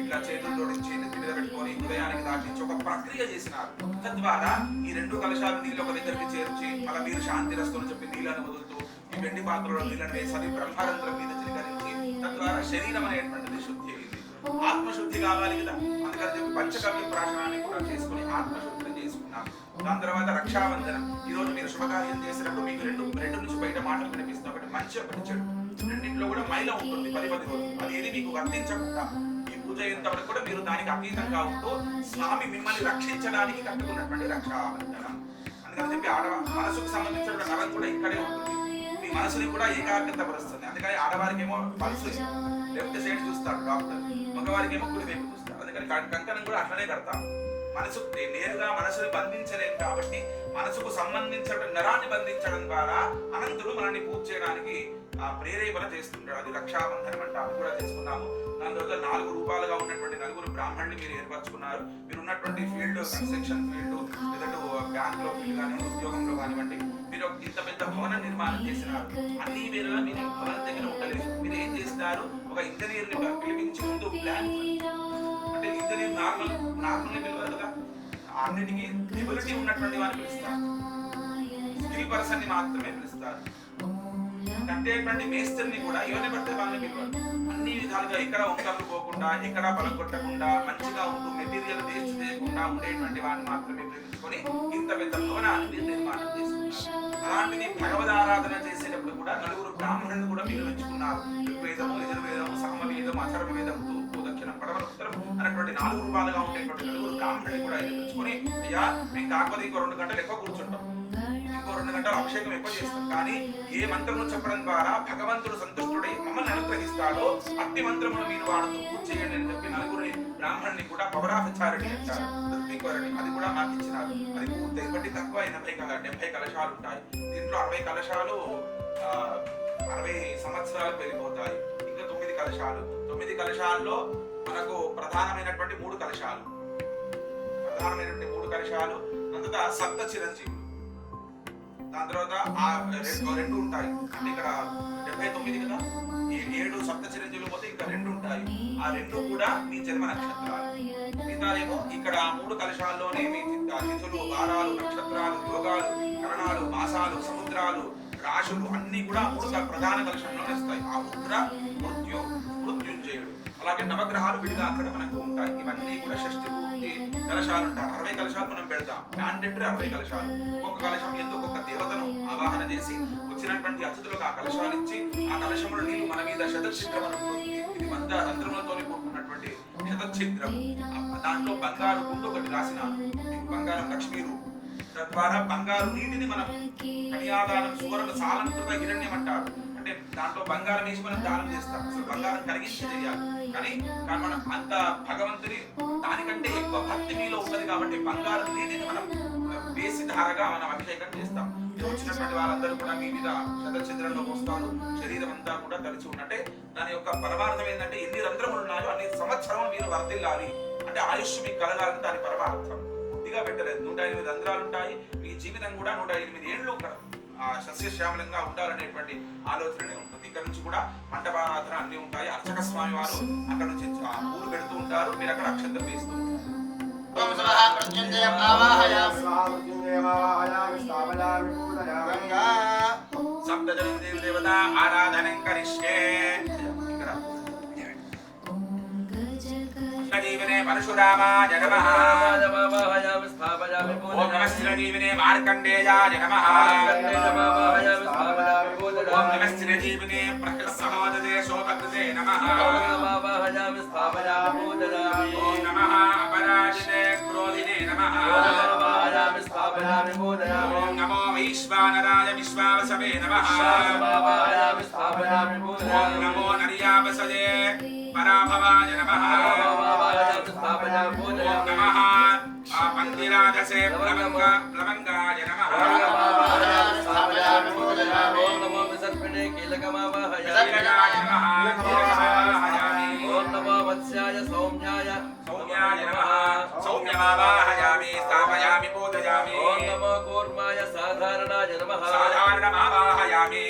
Speaker 1: ఇట్లా చేతులు జోడించి నెత్తి మీద పెట్టుకొని హృదయానికి దాటించి ఒక ప్రక్రియ చేసినారు. తద్వారా ఈ 2 కలశాలు నీళ్ళు ఒక దగ్గరికి చేర్చి మళ్ళీ మీరు శాంతి రస్తుని చెప్పి నీళ్ళను వదులుతూ ఈ వెండి పాత్రలో నీళ్ళని వేసి అది బ్రహ్మరంధ్రం మీద చిలకరించి తద్వారా శరీరం అనేటువంటిది శుద్ధి అయింది. ఆత్మశుద్ధి కావాలి కదా, అందుకని చెప్పి పంచకవ్య ప్రాశనాన్ని కూడా చేసుకుని ఆత్మశుద్ధి చేసుకున్నారు. దాని తర్వాత రక్షాబంధనం. ఈ రోజు మీరు శుభకార్యం చేసినప్పుడు మీకు రెండు నుంచి బయట మాటలు వినిపిస్తుంది. ఒకటి మంచి, ఒకటి చెడు. రెండింటిలో కూడా మైల ఉంటుంది 10 రోజులు. అది ఏది మీకు వర్తించకుండా ఈ పూజ అయ్యేంత వరకు కూడా మీరు దానికి అతీతంగా ఉంటూ స్వామి మిమ్మల్ని రక్షించడానికి కట్టుకున్నటువంటి రక్షాబంధనం. అందుకని చెప్పి మనసుకు సంబంధించిన నరం కూడా ఇక్కడే ఉంటుంది. మీ మనసుని కూడా ఏకాగ్రత పరుస్తుంది. అందుకని ఆడవారికి ఏమో పల్స్ లెఫ్ట్ సైడ్ చూస్తాడు డాక్టర్, మగవారికి ఏమో కుడి వైపు చూస్తాడు. అందుకని కంకణం కూడా అట్లనే కడతాం. మనసు నేరుగా మనసుని బంధించలేము కాబట్టి మనసుకు సంబంధించిన నరాన్ని బంధించడం ద్వారా అనంతుడు మనల్ని పూజ చేయడానికి ప్రేరేపణ చేస్తుంటాడు. అది రక్షాబంధనం అంటే అది కూడా చేసుకున్నాము. దాని తర్వాత 4 రూపాలుగా ఉన్నటువంటి 4 బ్రాహ్మణులు మీరు ఏర్పరచుకున్నారు. మీరు ఉన్నటువంటి ఫీల్డ్, కన్స్ట్రక్షన్ ఫీల్డ్, లేదంటే బ్యాంక్ లో ఫీల్డ్ కానివ్వండి, ఉద్యోగంలో కానివ్వండి, మీరు ఇంత పెద్ద భవన నిర్మాణం చేసినారు. అన్ని వేళలా మీరు భవనం దగ్గర ఉండలేదు. మీరు ఏం చేస్తారు, ఒక ఇంజనీర్ ని పిలిపించి ముందు ప్లాన్, అంటే ఇంజనీర్ నార్మల్ పిలవరు కదా, అన్నిటికీ ఎబిలిటీ ఉన్నటువంటి వారిని పిలుస్తారు. స్కిల్ పర్సన్ ని మాత్రమే పిలుస్తారు. కట్టేటువంటి మేస్త్రిని కూడా ఎవరిని పడితే వాళ్ళని పిలవరు. అన్ని విధాలుగా ఎక్కడ వంకర్లు పోకుండా, ఎక్కడ పలగొట్టకుండా, మంచిగా ఉంటూ మెటీరియల్ వేస్ట్ చేయకుండా ఉండేటువంటి వారిని మాత్రమే పిలుచుకొని ఇంత పెద్ద భవనాన్ని నిర్మాణం చేసుకున్నారు. అలాంటిది భగవద్ ఆరాధన చేసేటప్పుడు కూడా 4 బ్రాహ్మణులను కూడా మీరు ఎంచుకున్నారు. ఋగ్వేదము, యజుర్వేదము, సామవేదము, అథర్వవేదము, తూర్పు, దక్షిణం, పడమర, ఉత్తరం అన్నటువంటి 4 రూపాలుగా ఉండేటువంటి 4 బ్రాహ్మణులు కూడా ఎంచుకొని, అయ్యా మేము కాకపోతే ఇంకో 2 గంటలు ఎక్కువ కూర్చుంటాం, ఇంకో 2 గంటలు అభిషేకం ఎక్కువ చేస్తాం, కానీ ఏ మంత్రము చెప్పడం ద్వారా భగవంతుడు సంతుష్టుడై మమ్మల్ని అనుగ్రహిస్తాడో అట్టి మంత్రమును మీరు వాడుతూ పూజ చేయండి అని చెప్పి 4 బ్రాహ్మణుని కూడా పవరాభిచారిణి అంటారు. ఋత్వికరణి అది కూడా మాకు ఇచ్చినారు. అది పూర్తి బట్టి తక్కువ 70 కలశాలు ఉంటాయి. దీంట్లో 60 కలశాలు 60 సంవత్సరాలకు వెళ్ళిపోతాయి. ఇంకా 9 కలశాలు. 9 కలశాల్లో మనకు ప్రధానమైనటువంటి 3 కలశాలు, అంతటా సప్త చిరంజీవులు. దాని తర్వాత రెండు ఉంటాయి. అంటే ఇక్కడ 79 కదా, ఈ 7 సప్త చిరంజీవులు పోతే ఇంకా 2 ఉంటాయి. ఆ 2 కూడా మీ జన్మ నక్షత్రాలు. మిగతాదేమో ఇక్కడ 3 కలశాల్లోనే మీ తిథులు, వారాలు, నక్షత్రాలు, యోగాలు, కరణాలు, మాసాలు, సముద్రాలు, రాశులు అన్ని కూడా 3 ప్రధాన కలశంలో వస్తాయి. ఆ ఉగ్ర, మృత్యుంజయుడు, అలాగే నవగ్రహాలు విడిగా అక్కడ మనకు ఉంటాయి. ఇవన్నీ కూడా షష్ఠి పూర్తి కలశాలు ఉంటాయి. 60 కలశాలు మనం పెడతాం. మ్యాండేటరీ 60 కలశాలు. ఒక్కొక్క కలశం ఎందుకు ఒక్కొక్క దేవతను ఆవాహన చేసి వచ్చినటువంటి అతిథులకు ఆ కలశాలు ఇచ్చి, ఆ కలశములు నీళ్లు మన మీద శతఛిద్రం, ఇది 100 రంధ్రములతో కూడుకున్నటువంటి శతఛిద్రం. దాంట్లో బంగారు గుండు ఒకటి రాసినాను. బంగారం లక్ష్మీ రూపం. తద్వారా బంగారు నీటిని మనం కన్యాదానం, సువర్ణ సాలంకృత హిరణ్యం అంటారు. అంటే దాంట్లో బంగారం వేసి మనం దానం చేస్తాం. అసలు బంగారం కరిగించి చేయాలి. కానీ మనం అంత భగవంతుని దానికంటే ఎక్కువ భక్తి మీలో ఉన్నది కాబట్టి బంగారు నీటిని మనం వేసి ధారగా మనం అభిషేకం చేస్తాం. వచ్చినటువంటి వాళ్ళందరూ కూడా మీ మీద శతఛిద్రంలో వస్తారు. శరీరం అంతా కూడా తలిచి ఉన్నట్టే. దాని యొక్క పరమార్థం ఏంటంటే ఎన్ని రంధ్రములు ఉన్నాయో అన్ని సంవత్సరం మీరు వర్ధిల్లాలి, అంటే ఆయుష్ మీకు కలగాలని దాని పరమార్థం. కొద్దిగా పెట్టలేదు. 108 రంధ్రాలు ఉంటాయి. మీ జీవితం కూడా 108 ఏళ్ళు సస్యశ్యామలంగా ఉండాలనేటువంటి ఆలోచననే ఉంటుంది. ఇక్కడ నుంచి కూడా మంటపారాధన అన్ని ఉంటాయి. అర్చక స్వామి వారు అక్కడ నుంచి పూలు పెడుతూ ఉంటారు. మీరు అక్కడ అక్షంతలు వేస్తూ ఉంటారు. సప్తదేవత ఆరాధన కరిష్యే. జీవనే పరశురామాయ నమః. ఓం నమః స్థిరజీవినే మార్కండేయాయ నమః. ఓం నమః స్థిరజీవినే ప్రకృతసహోదతే శోభకృతే నమః. ఓం నమః అపరాజితే క్రోధినే నమః. ఓం నమో వైశ్వానరాయ విశ్వావసవే నమః. ఓం నమో నర్యావసజే పరాభవాయ నమః. ఓం నమః పందిరాజసే ప్లవంగాయ నమః.
Speaker 3: ఓం నమో విసర్పిణే కీలకమావాహయామి. ఓం నమో వత్స్యాయ సౌమ్యాయ
Speaker 1: నమః. సౌమ్యమావాహయామి స్థాపయామి పూజయామి.
Speaker 3: ఓం నమో కూర్మాయ సాధారణాయ నమః.
Speaker 1: సాధారణమావాహయామి.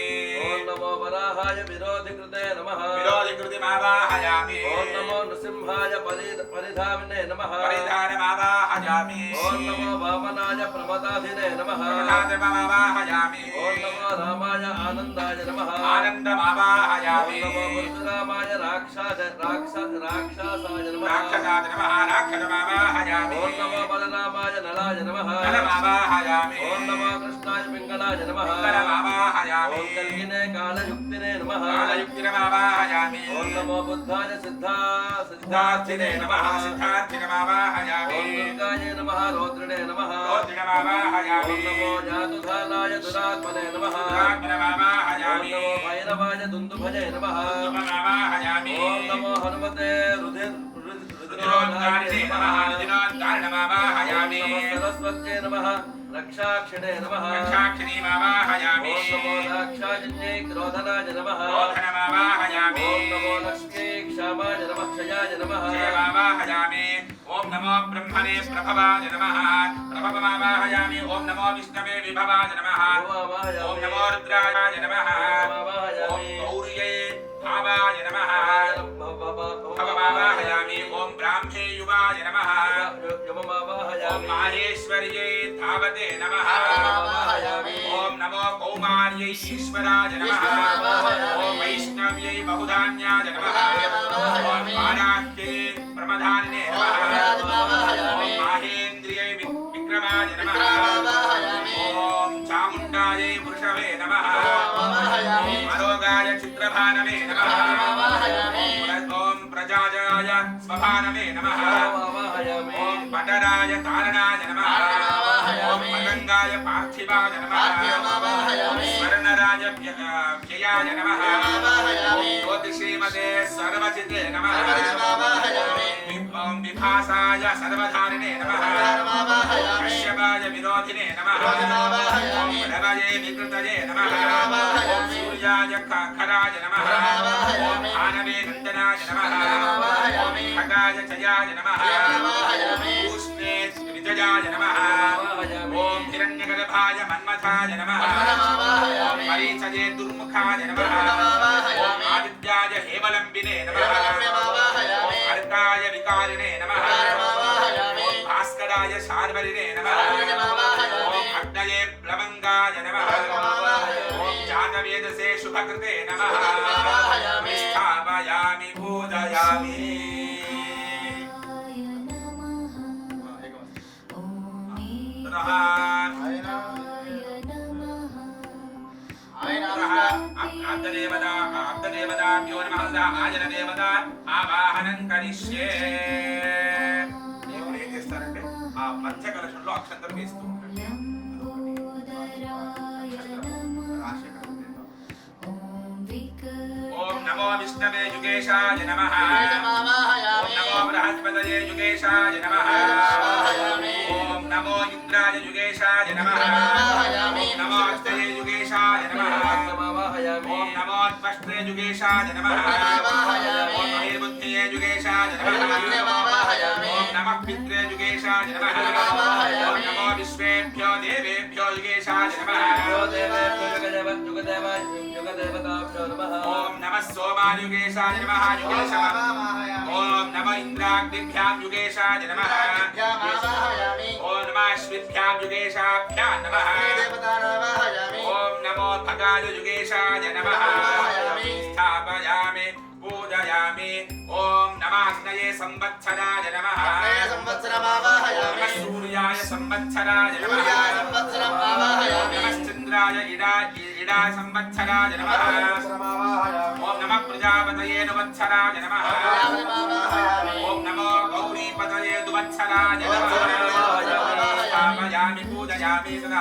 Speaker 3: ఓం నమో వరాహాయ విరోధికృతే నమః.
Speaker 1: విరోధికృతిమావాహయామి.
Speaker 3: ఓం నమో నృసింహాయ పరిధామినే నమః.
Speaker 1: పరిధానమావాహయామి.
Speaker 3: ఓం నమో వామనాయ ప్రమదాధినే నమః.
Speaker 1: ప్రమదాధిమావాహయామి.
Speaker 3: ఓం నమో రామాయ ఆనందాయ నమః.
Speaker 1: ఆనందమావాహయామి.
Speaker 3: ఓం నమో పరశురామాయ రాక్షసాయ నమః.
Speaker 1: రాక్షసాయ నమః. రాక్షసమావాహయామి.
Speaker 3: ఓం నమో బలరామాయ నలాయ నమః.
Speaker 1: నలమావాహయామి.
Speaker 3: ఓం నమో కృష్ణాయ పింగళాయ నమః.
Speaker 1: పింగళమావాహయామి.
Speaker 3: ఓం కల్గినే కాళయుక్తే కాలయుక్తినే నమః
Speaker 1: కాలయుక్తినమావాహయామి
Speaker 3: ఓం నమో బుద్ధాయ
Speaker 1: సిద్ధార్థినే నమః సిద్ధార్థినమావాహయామి
Speaker 3: ఓం దుర్గాయ నమః రౌద్రిణే నమః
Speaker 1: రౌద్రిణమావాహయామి
Speaker 3: ఓం నమో జాతుధానాయ దురాత్మనే నమః
Speaker 1: దురాత్మనమావాహయామి
Speaker 3: ఓం నమో భైరవాయ దుందుభజే నమః
Speaker 1: దుర్గమావాహయామి
Speaker 3: ఓం నమో హనుమతే
Speaker 1: రుద్రోద్గారిణే నమః రుద్రోద్గారిణమావాహయామి
Speaker 3: ఓం నమో సరస్వత్యై నమః రక్షాక్షిణే నమః
Speaker 1: రక్షాక్షిణీమావాహయామి
Speaker 3: ఓం నమో దాక్షాయజ్ఞై క్రోధనాయ నమః
Speaker 1: క్రోధనమావాహయామి
Speaker 3: ఓం నమో లక్ష్మీ క్షామాయ నమః క్షయాయ నమః
Speaker 1: జయమావాహయామి ఓం నమో బ్రహ్మణే ప్రభవాయ నమః ప్రభవమావాహయామి ఓం నమో విష్ణవే విభవాయ నమః ఓం నమో రుద్రాయ నమః ఓం గౌర్యై భావాయ నమః భవమావాహయామి ఓం బ్రాహ్మే యువాయ నమః ఓం మాహేశ్వర్యై ధావతే నమః ఓం నమో కౌమార్యై ఈశ్వరాయ నమః ఓం వైష్ణవ్యై బహుధాన్యాయ నమః ఓం వారాహ్యై ప్రమధానినే నమః ఓం మాహేంద్రియై విక్రమాయ నమః ఓం చాముండాయై వృషభే నమః ఓం అరోగాయ చిత్రభానవే నమః ఓం ప్రజాజాయ స్వభానవే నమః ఓం పటరాయ తారణాయ నమః ఓం పతంగాయ పార్థివాయ నమః ఓం స్వర్ణరాయ వ్యయాయ నమః ఓం జ్యోతిషీమతే సర్వచితే నమః ఓం విభాసాయ సర్వధారిణే నమః కశ్యపాయ విరోధినే నమః ఓం రవయే వికృతయే నమః ఓం సూర్యాయ ఖరాయ నమః ఓం భానవే నందనాయ నమః ఓం ఖగాయ జయాయ నమః ఊష్ణే విజయాయ నమః ఓం హిరణ్యగర్భాయ మన్మథాయ నమః ఓం మరీచయే దుర్ముఖాయ నమః ఓం ఆదిత్యాయ హేమలంబినే నమః ఓం అర్కాయ వికారిణే నమః ఓం భాస్కరాయ శార్వరిణే నమః ఓం అగ్నయే ప్లవంగాయ నమః ఓం జాతవేదసే శుభకృతే నమః స్థాపయామి పూజయామి అబ్దదేవతాభ్యో నమః ఆజనదేవతా ఆవాహనం కరిష్యే. దేవుడు ఏం చేస్తారంటే ఆ మధ్య కలశంలో అక్షంతలు వేస్తూ ఉంటాడు. ఓం నమో విష్ణవే యుగేశాయ నమః ఓం నమో బృహస్పతయే యుగేశాయ నమః ఓం నమో ఇంద్రాయ యుగేశాయ నమః ఓం నమో అస్తయే యుగేశాయ నమః ఓం నమో త్వష్ట్రే యుగేశాయ నమః ఓం మహిర్బుద్ధియే యుగేశాయ నమః ఓం నమః పిత్రే యుగేశాయ నమః ఓం నమో విశ్వేభ్యో దేవేభ్యో యుగేశాయ నమః ఓం నమః సోమాయుగేశాయ నమః యుగేశాయ ఓం నమః ఇంద్రాగ్నిభ్యాం యుగేశాయ నమః ఓం నమః అశ్విభ్యాం యుగేశాభ్యాం నమః ఓం నమో భగాయ యుగేశాయ నమః స్థాపయామి పూజయామి ఓం నమః అగ్నయే సంవత్సరాయ నమః ఓం నమః సూర్యాయ సంవత్సరాయ నమః ఓం నమః చంద్రాయ ఇడా సంవత్సరాయ నమః ఓం నమః ప్రజాపతయే నువత్సరాయ నమః ఓం నమో గౌరీపతయే దువత్సరాయ నమః స్థాపయామి పూజయామి సదా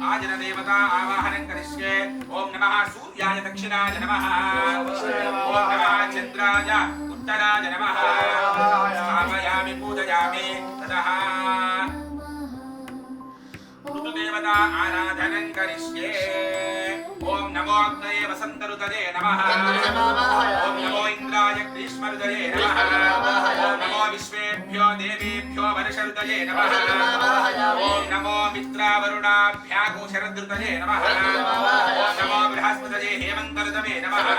Speaker 1: ఆజనదేవతా ఆవాహనం కరిష్యే. ఓం నమః సూర్యాయ దక్షిణాయ నమః ఓం నమః చంద్రాయ ఉత్తరాయ నమః స్థాపయామి పూజయామి తదః ఋతుదేవతా ఆరాధనం కరిష్యే. ఓం నమో అగ్నయే వసంతరుతయే నమః ఓం నమో ఇంద్రాయ గ్రీష్మరుతయే నమః ఓం నమో విశ్వేభ్యో దేవేభ్యో వర్షరుతయే నమః ఓం నమో మిత్రావరుణాభ్యాగో శరదృతయే నమః ఓం నమో బృహస్పతయే హేమంతరుతమే నమః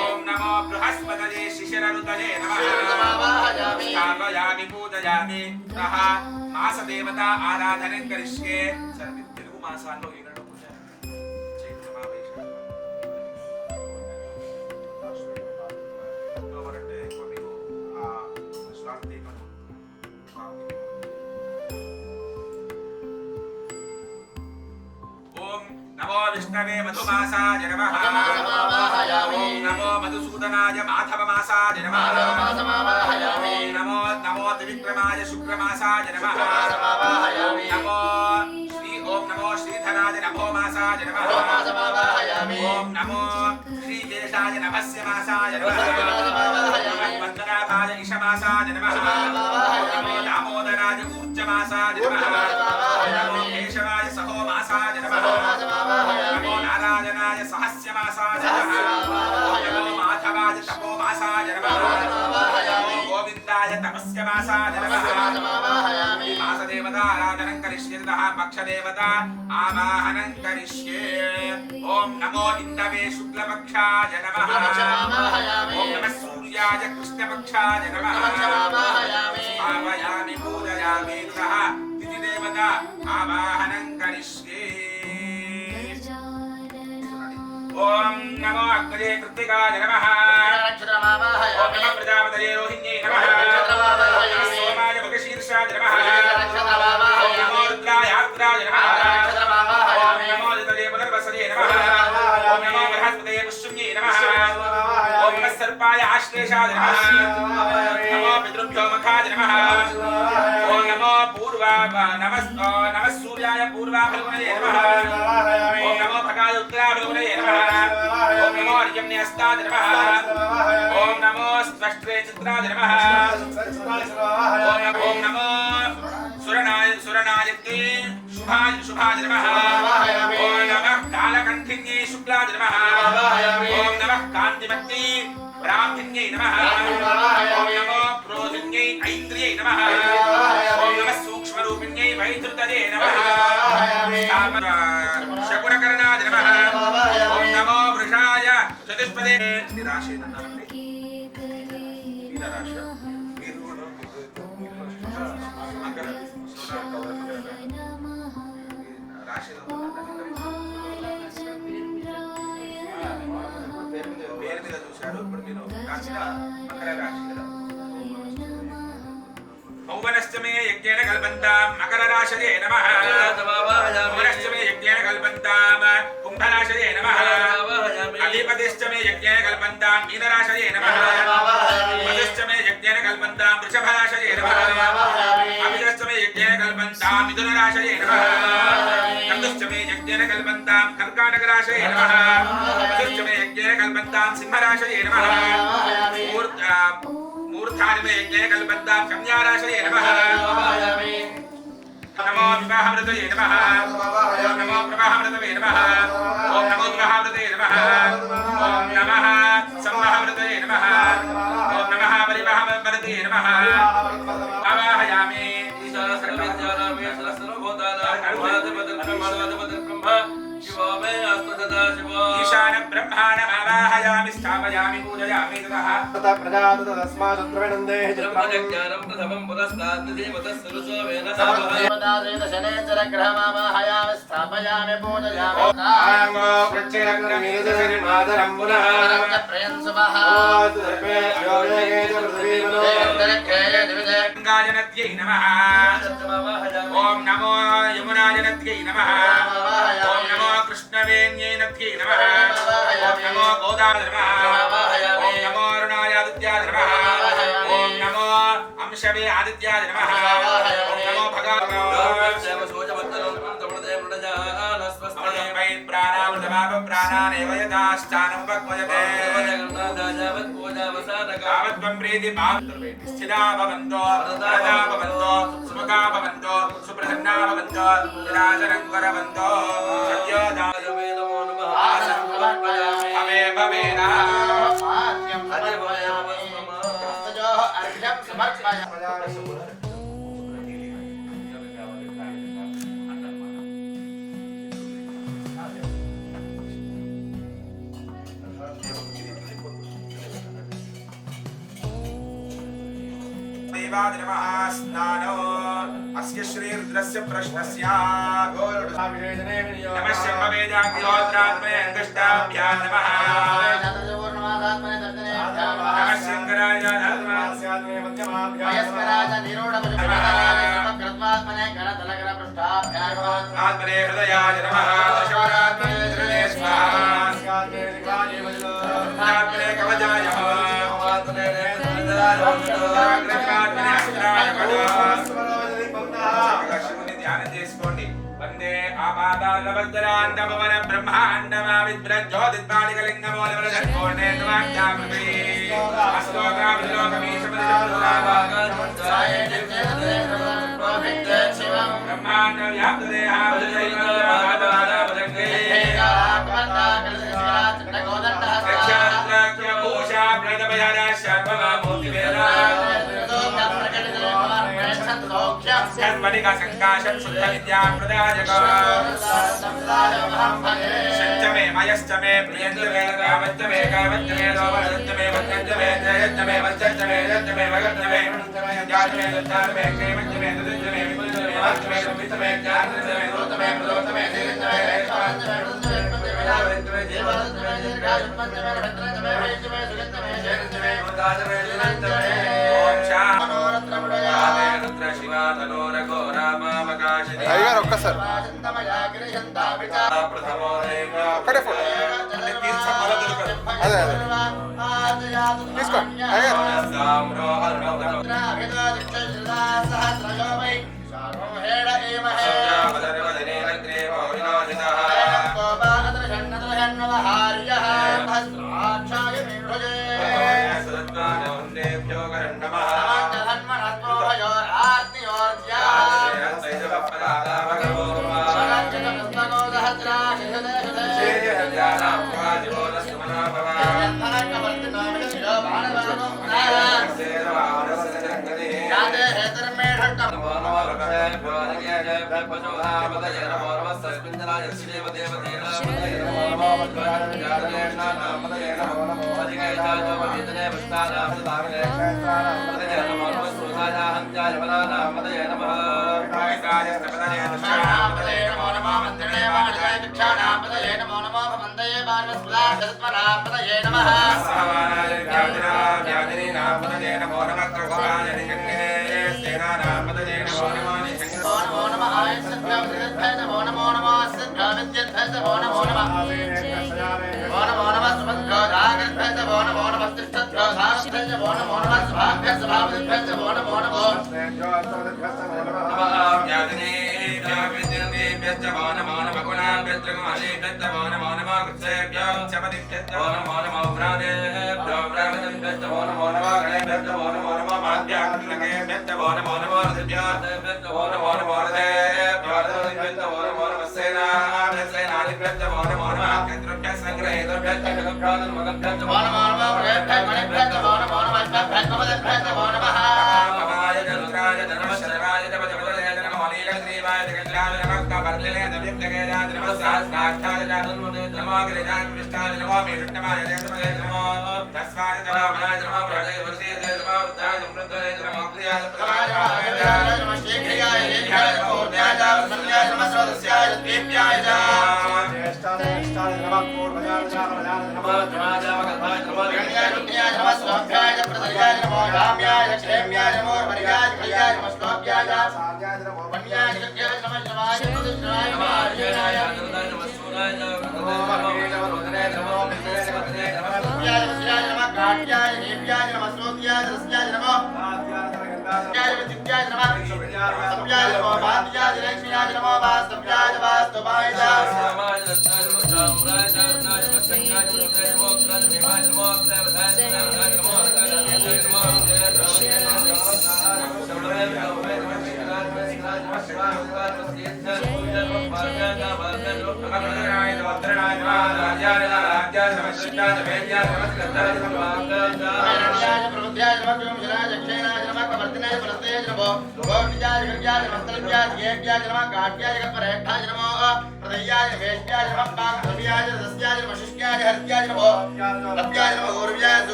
Speaker 1: ఓం నమో బృహస్పతయే శిశిరరుతయే నమః స్థాపయామి పూజయామి సహ మాసదేవత ఆరాధనం కరిష్యే. సరే తెలుగు మాసాల్లో ఏడు పూజ ఓం నమో విష్ణవే మధుమాసాయ నమః
Speaker 2: మధుమాసమావాహయామి.
Speaker 1: ఓం నమో మధుసూదనాయ మాధవమాసాయ నమః
Speaker 2: మధుమాసమావాహయామి.
Speaker 1: నమో నమో త్రివిక్రమాయ శుక్రమాసాయ నమః
Speaker 2: శుక్రమాసమావాహయామి.
Speaker 1: ఓం నమో శ్రీధరాయ నభోమాసాయ నమః
Speaker 2: మధుమాసమావాహయామి.
Speaker 1: ఓం నమో శ్రీకేశాయ నభస్యమాసాయ నమః
Speaker 2: మధుమాసమావాహయామి.
Speaker 1: వందనాభాయ ఇషమాసాయ నమః నమో దామోదరాయ ఊర్జమాసాయ నమః నమో కేశవాయ సహోమాసాయ నమః నమో నారాయణాయ సహస్యమాసాయ నమః నమో మాధవాయ తపోమాసాయ నమః నమో గోవిందాయ తపస్యమాసాయ నమః
Speaker 2: మధుమాసమావాహయామి.
Speaker 1: మాసదేవతా ఆరాధనం కరిష్యే తథా పక్షదేవతా ఆవాహనం కరిష్యే. ఓం నమో ఇందవే శుక్లపక్షాయ నమః
Speaker 2: శుక్లపక్షమావాహయామి.
Speaker 1: ఓం నమః సూర్యాయ కృష్ణపక్షాయ నమః
Speaker 2: శుక్లపక్షమావాహయామి.
Speaker 1: ఆవయామి పూజయామి తథా తిథిదేవతా ఆవాహనం కరిష్యే. ఓం నమో అగ్నయే కృత్తికాయ నమః ఓం
Speaker 2: నక్షత్రమావాహయామి.
Speaker 1: నమః ప్రజాపతయే రోహిణ్యే నమః
Speaker 2: నక్షత్రమావాహయామి.
Speaker 1: సోమాయ మఖశీర్షాయ నమః
Speaker 2: నక్షత్రమావాహయామి.
Speaker 1: ఓం నమో రుద్రాయ ఆర్ద్రాయ నమః
Speaker 2: నక్షత్రమావాహయామి.
Speaker 1: ఓం నమో దితయే పునర్వసతే నమః ఓం నమో బృహస్పతయే పుష్యమ్యే నమః ఓం నమః సర్పాయ ఆశ్లేషాయ నమః నమో పితృభ్యో మఖాయ నమః ఓం నమో నమః సూర్యాయ పూర్వాభల్గుణయే నమః ఓం నమో భగాయ ఉత్తరాభల్గుణయే నమః ఓం నమో అర్యమ్నేస్తాయ నమః ఓం నమో స్పష్ట్రే చిత్రాయ నమః ఓం నమో సురనాయకే శుభాయ నమః ఓం నమః కాలకంఠిన్యే శుక్లాయ నమః ఓం నమః కాంతిమత్యే బ్రాహ్మణ్యై నమః ఓం నమో క్రోధిన్యై ఐంద్రియై నమః ఓం నమః సూక్ష్మరూపిణ్యై వైధృతయే నమః శకునకర్ణాయ నమః ఓం నమో వృషాయ చతుష్పదే నిరాశేనండి నిరాశ పేరు మీద చూశాడు. ఇప్పుడు మీరు రాసిన మకర రాశి కదా. మౌవనశ్చమే యజ్ఞేన కల్పంతాం మకర రాశయే నమః మౌవనశ్చమే యజ్ఞేన కల్పంతాం కుంభరాశయే నమః అధిపతిశ్చమే యజ్ఞేన కల్పంతాం మీనరాశయే నమః మధుశ్చమే యజ్ఞేన కల్పంతాం వృషభరాశయే నమః అభిజశ్చమే యజ్ఞేన కల్పంతాం మిథునరాశయే నమః కందుశ్చమే యజ్ఞేన కల్పంతాం కర్కాటకరాశయే నమః మధుశ్చమే యజ్ఞేన కల్పంతాం సింహరాశయే నమః మూర్ధానిమే యజ్ఞేన కల్పంతాం కన్యారాశయే నమః నమో వివాహమృతయే నమః ఓం నమో ప్రవాహమృతయే నమః ఓం నమో వివాహమృతయే నమః ఓం నమః సంవాహమృతయే నమః ఓం నమః పరివాహమృతయే నమః ఆవాహయామి ఈశాన బ్రహ్మాణమావాహయామి స్థాపయామి పూజయామి తథా
Speaker 4: ప్రజాతత తస్మాదత్రవినందే
Speaker 3: బ్రహ్మజ్ఞానం ప్రథమం పురస్తాత్ దేవతస్సురుసోవేన
Speaker 2: దేవతాగ్రహమావాహయామి స్థాపయామి పూజయామి.
Speaker 4: ఆంగో ప్రత్యేకమాదరం పునః
Speaker 2: ప్రియంసుమః
Speaker 4: సర్వే అయోగేత పృథివీమనో
Speaker 1: గంగాజనద్యై నమః ఓం నమో యమునాజనద్యై నమః ఓం నమో కృష్ణవేణ్యై నద్యై నమః ఓం నమో గోదావరి నమః ఓం నమో అరుణాయాదిత్యాయ నమః ఓం నమో అంశవే ఆదిత్యాయ నమః ఓం నమో భగవతే ప్రాణామృతమాప ప్రాణానేవ యథాశ్చానుపక్వయతే తావత్వం ప్రీతి స్థితా భవంతో వరదా భవంతో సుముఖా భవంతో సుప్రసన్నా భవంతో విరాజనం కరవంతో భవే భవేన
Speaker 2: అర్ఘ్యం సమర్పయామి.
Speaker 1: దేవాది నమః స్నానో అస్య శ్రీరుద్రస్య ప్రశ్నస్య నమః శంభవేదాగ్నిహోత్రాత్మనే అంగుష్టాభ్యాం నమః నమః శంకరాయ ఆత్మనే హృదయాయ నమః శివరాత్మనే శ్రీరాత్రే కవచాయ శివుని ధ్యానం చేసుకోండి. వందే ఆపాదాలవద్దరాండమవర బ్రహ్మాండమా విద్రజ్యోతిర్పాడికలింగమూలవరజన్మోర్ణేంద్రవాక్యామృతే బ్రహ్మాండ వ్యాప్తదేహూషా ప్రదభయాన శర్మమూర్తివేద కర్మణిక సంకాశం శుద్ధ విద్యా ప్రదాయక షష్టమే మయష్టమే ప్రియంజమే కామచ్చమే కామచ్చమే లోమరచ్చమే వచ్చమే జయచ్చమే వచ్చమే యచ్చమే వగచ్చమే జాతమే దత్తామే కేమచ్చమే దదచ్చమే విచ్చమే వాచ్చమే విచ్చమే జాతమే రోతమే రోతమే దిగచ్చమే రేషాంతమే రుంచమే విచ్చమే జీవనచ్చమే దీర్ఘాయుష్మంతమే రత్నచ్చమే వైచ్చమే సుగంతమే జయచ్చమే ఉదాజమే దినంతమే ఓం శామనోరత్రముడయా రుద్ర శివ తనోరగో రామావకాశిని
Speaker 4: అయ్యారు ఒక్కసారి ఒక్కటే ఫోటో అదే అదే తీసుకోండి అయ్యారు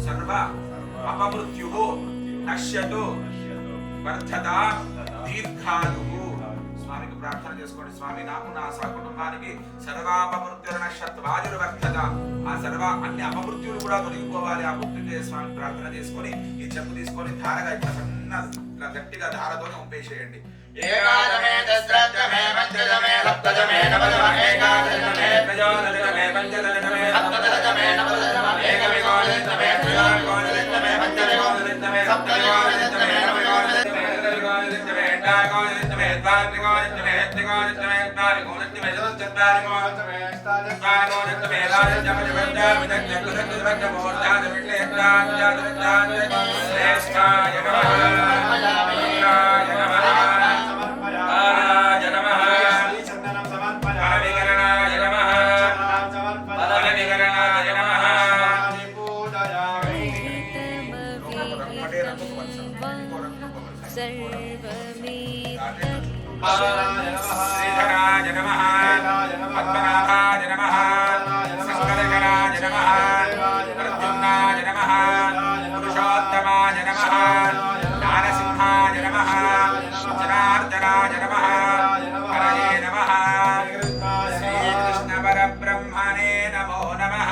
Speaker 1: सर्व अपमृत्युः नश्यतु वर्धता दीर्घायुः స్వామికి ప్రార్థన చేసుకోండి. స్వామి నాకు నా సకుటుంబానికి సర్వాపమృత్యుల నశ్యత్వాయుర్వర్ధత, ఆ సర్వ అన్ని అపమృత్యులు కూడా తొలగిపోవాలి. ఆ మృత్యుంజయ స్వామి ప్రార్థన చేసుకొని ఈ చెప్పు తీసుకొని ధారగా ఇట్లా సన్న ఇట్లా గట్టిగా ధారతో పంపేసేయండి.
Speaker 2: ఏకాదమే దశరథమే పంచదమే సప్తదమే నవదమే ఏకాదశమే త్రయోదశమే పంచదశమే సప్తదశమే నవదశమే ఏకవింశతితమే త్రయోవింశతితమే పంచవింశతితమే సప్తవింశతితమే నవవింశతితమే త్రయోవింశతితమే ఏకాదశమే ద్వాదశమే త్రికోణమే ద్వాదశమే చతుర్దశమే ద్వాదశమే శ్రేష్ఠాయ శ్రీధరాయ నమః పద్మనాభాయ నమః సంగరకరాయ నమః ప్రద్యుమ్నాయ నమః పురుషోత్తమాయ నమః నారసింహాయ నమః జనార్దనాయ నమః హరయే నమః శ్రీకృష్ణ పరబ్రహ్మణే నమో నమః.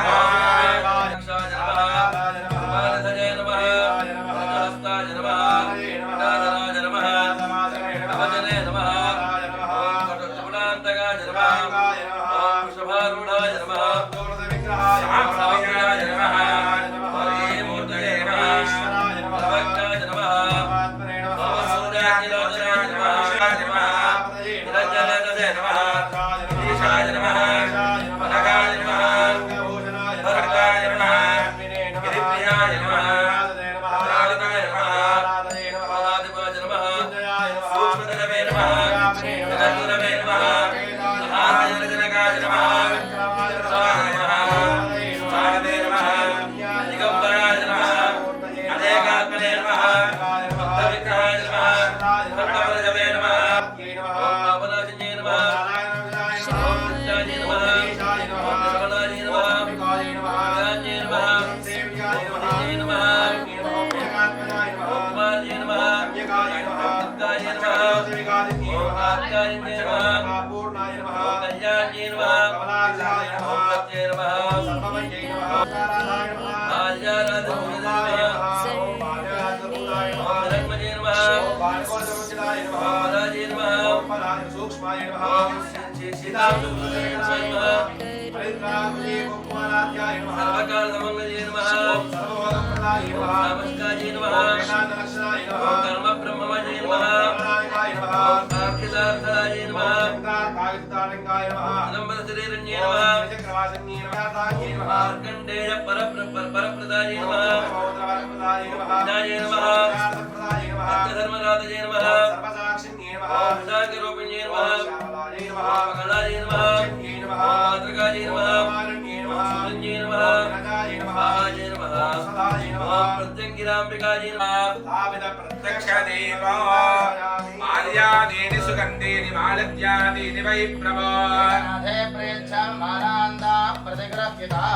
Speaker 2: మాల్యాదీని సుగంధీని మాలత్యాదీని వై ప్రభో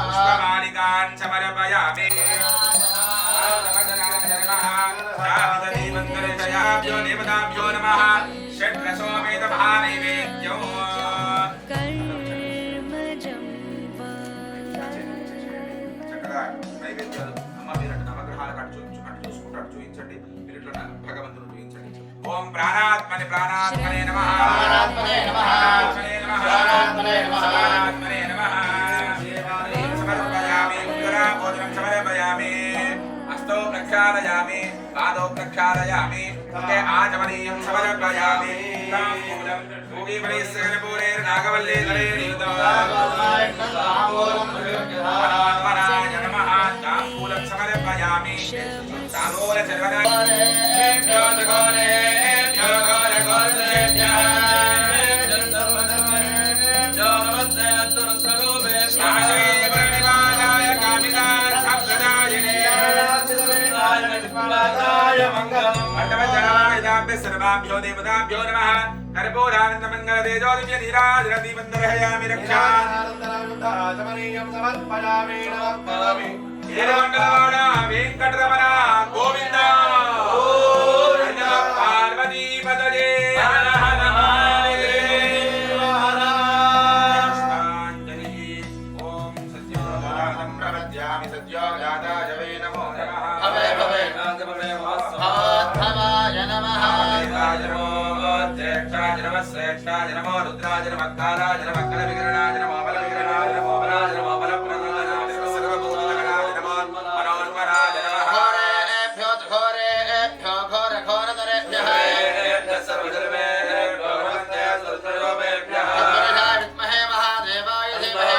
Speaker 2: పుష్పమాలికాన్ సమర్పయామి. దేవతాభ్యో దేవతాభ్యో నమః. షడ్రసోమేత మహానైవేద్యం. చక్కగా నైవేద్యాలు అమ్మ మీరు నవగ్రహాలు కట్టు చూసుకుంటాడు చూపించండి. మీరు ఇట్లా భగవంతుడు చూపించండి. ఓం ప్రాణాత్మనే ప్రాణాత్మనే నమః. ప్రాణాత్మనే నమః. ప్రాణాత్మనే నమః. ప్రాణాత్మనే నమః. సమర్పయామి. ఉత్తరాభోజనం సమర్పయామి. హస్తో ప్రక్షాళయామి. పాదో ప్రక్షాళయామి. ఆచమనీయం సమర్పయామి. తాంబూలం పూగీపరిస్సగనపూరేర్నాగవల్లే పరమాత్మనాయ నమః. తాంబూలం సమర్పయామి. తాంబూల చర్వణేభ్యో జగోరేభ్యో గోరగోరేభ్యః सर्वाभ्यो देवताभ्यो नमः. कर्पूरानंद मंगल तेजोदिव्य नीराजन दीपंदरहयामि रक्षा. नीलकंठगौड वेंकटरमण गोविंद. पार्वती पदये हर हर महादेव. ओम सत्योजातं प्रपद्यामि सत्योजाताय वै नमो नमः. भवे भवे भवे भवाय नमः.
Speaker 1: रुद्राज नमो रुद्राज नमः कालाज नमः कल विकरणाज नमो बल विकरणाज नमो बलाज नमो बल प्रदानाज नमः सर्वभूतगणाज नमो मनोन्मनाज नमः
Speaker 4: घोरेभ्यो घोरेभ्यो घोर घोरतरेभ्यः
Speaker 3: सर्वधर्मेभ्यो नमस्ते सर्वधर्मेभ्यः
Speaker 4: विद्महे महादेवाय धीमहि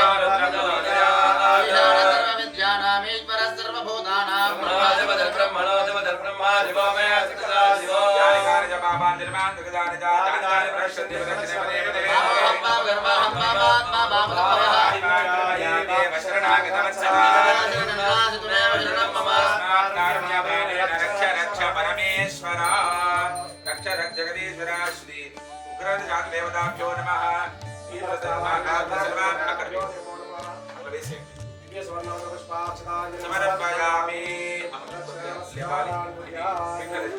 Speaker 4: सर्वविद्यानामीश्वरः सर्वभूतानां
Speaker 3: ब्रह्मणोऽधिपतिर्ब्रह्मा दिवो मे सिकदा दिवो
Speaker 1: यानि कार्य जपापान् निर्माण जगदानि जातानि प्रश्यन्ति वदन्ति देव शरणागतवत्सला रक्ष रक्ष परमेश्वर रक्ष रक्ष जगदीश्वर श्री उग्रद जात देवताभ्यो नमः సమర్పయామి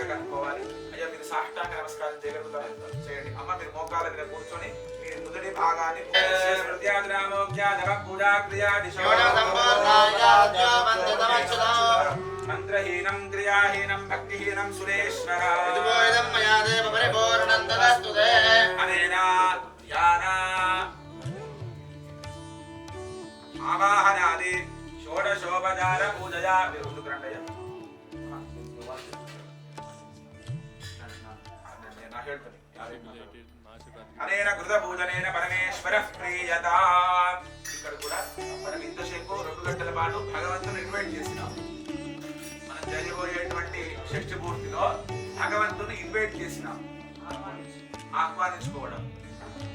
Speaker 1: కనుక్కోవాలి అయ్యా మీరు సాష్టాంగ నమస్కారం చేయగలుగుతారు చేయండి అమ్మ మీరు మోకాల మీద కూర్చొని మీరు నుదుటి భాగాన్ని మంత్రహీనం క్రియాహీనం భక్తిహీనం సురేశ్వర అనేనా ధ్యానా ఆవాహనాది షోడశోపచార పూజయా మీరు ముందుకు రండి అయ్యా అనేన కృత పూజనేన పరమేశ్వర ప్రియత ఇక్కడ కూడా మనం ఇంతసేపు 2 గంటల పాటు భగవంతుని ఇన్వైట్ చేసినాం మనం జరిగిపోయేటువంటి షష్ఠి పూర్తిలో భగవంతుని ఇన్వైట్ చేసినాం ఆహ్వానించుకోవడం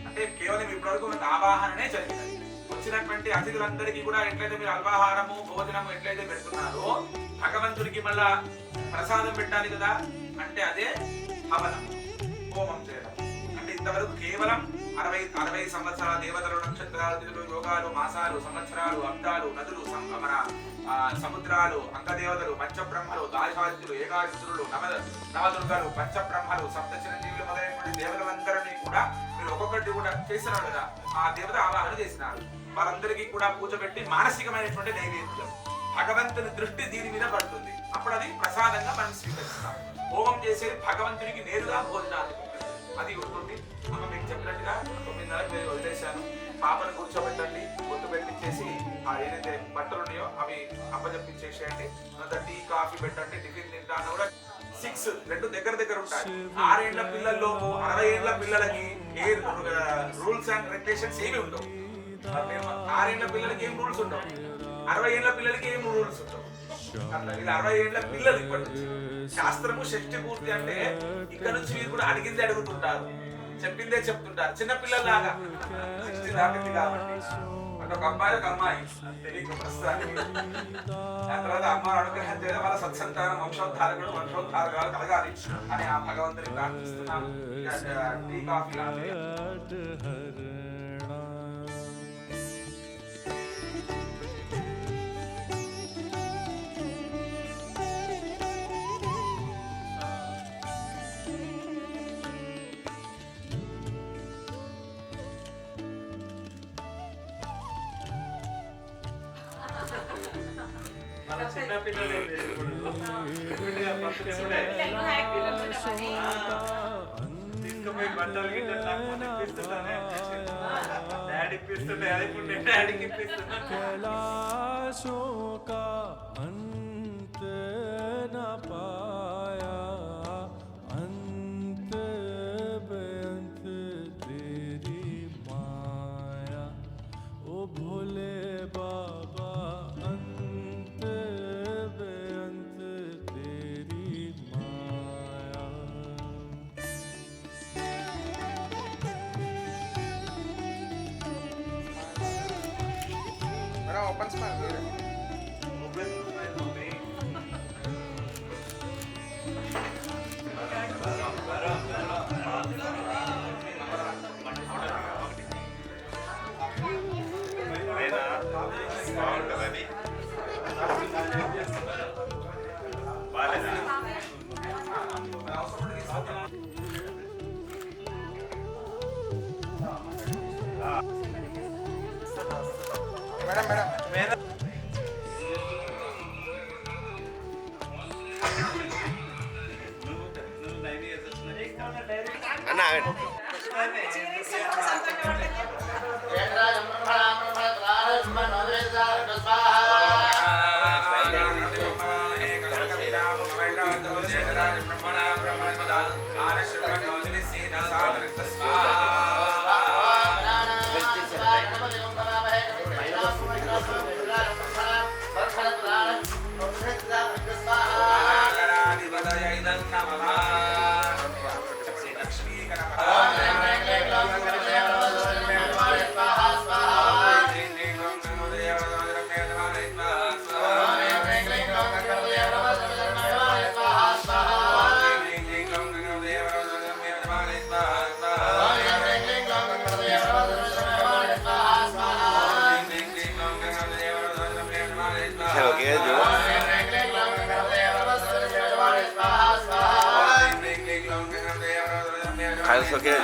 Speaker 1: అంటే కేవలం ఇప్పటివరకు మన ఆవాహననే జరిగినది వచ్చినటువంటి అతిథులందరికీ కూడా ఎట్లయితే మీరు అల్పాహారము భోజనము ఎట్లయితే పెడుతున్నారో భగవంతుడికి మళ్ళా ప్రసాదం పెట్టాలి కదా అంటే అదే హవనం హోమం చేయడం అంటే ఇంతవరకు కేవలం 60 సంవత్సరాల దేవతలు నక్షత్రాలు తిథులు యోగాలు మాసాలు సంవత్సరాలు అబ్దాలు నదులు మన సముద్రాలు అంగదేవతలు పంచబ్రహ్మలు దాశాదిత్యులు ఏకాదశులు నవదుర్గలు పంచబ్రహ్మలు సప్త చిరంజీవులు మొదలైనటువంటి దేవతలందరినీ కూడా మీరు ఒక్కొక్కటి కూడా చేసినారు కదా ఆ దేవత ఆవాహన చేసినారు వారందరికీ కూడా పూజ పెట్టి మానసికమైనటువంటి నైవేద్యం భగవంతుని దృష్టి దీని మీద పడుతుంది అప్పుడు అది ప్రసాదంగా మనం స్వీకరిస్తాం హోమం చేసేది భగవంతునికి నేరుగా భోజనాలు అది ఉంటుంది అమ్మ మీకు చెప్పినట్టుగా 9:30 మీరు వదిలేశాను పాపను కూర్చోబెట్టండి బొట్టు పెట్టించేసి ఆ ఏదైతే బట్టలు ఉన్నాయో అవి అప్పచెప్పించేసేయండి టీ కాఫీ పెట్టండి టిఫిన్ తింటాను కూడా 6 రెండు దగ్గర ఉంటాయి 6 ఏళ్ల పిల్లల్లోపు 60 ఏళ్ల పిల్లలకి ఏ రూల్స్ అండ్ రెగ్యులేషన్స్ ఏమి ఉండవు 6 ఏళ్ల పిల్లలకి ఏం రూల్స్ ఉండవు 60 ఏళ్ల పిల్లలకి ఏం రూల్స్ ఉండవు అట్లా ఇది 60 ఏళ్ల పిల్లలు ఇప్పటి నుంచి శాస్త్రము షష్ఠి పూర్తి అంటే ఇక్కడ నుంచి మీరు కూడా అడిగిందే అడుగుతుంటారు చెప్పిందే చెప్తుంటారు చిన్న పిల్లల్లాగా 60 దాటింది కాబట్టి అంటే ఒక అబ్బాయి ఒక అమ్మాయి తెలియక ప్రస్తుతానికి దాని తర్వాత అమ్మ అనుగ్రహం చేయడం వాళ్ళ సత్సంతానం వంశోద్ధారకులు కలగాలి అని ఆ భగవంతుని ప్రార్థిస్తున్నాను టీ కాఫీ లాంటివి తీసుకుపోయి బట్టలు గిట్టలు నాకు ఇప్పిస్తున్నానే డాడీ ఇప్పిస్తుంటే అది ఇప్పుడు నేను డాడీకి ఇప్పిస్తున్నా
Speaker 5: अंत न पाया अंत बेअंत तेरी माया ओ भोले बाबा अंत बेअंत तेरी माया
Speaker 4: मेरा ओपन स्माइल मैडम
Speaker 1: అన్న గణాధిపతయై నమః లక్ష్మీ గణపతి
Speaker 3: खायला सगळे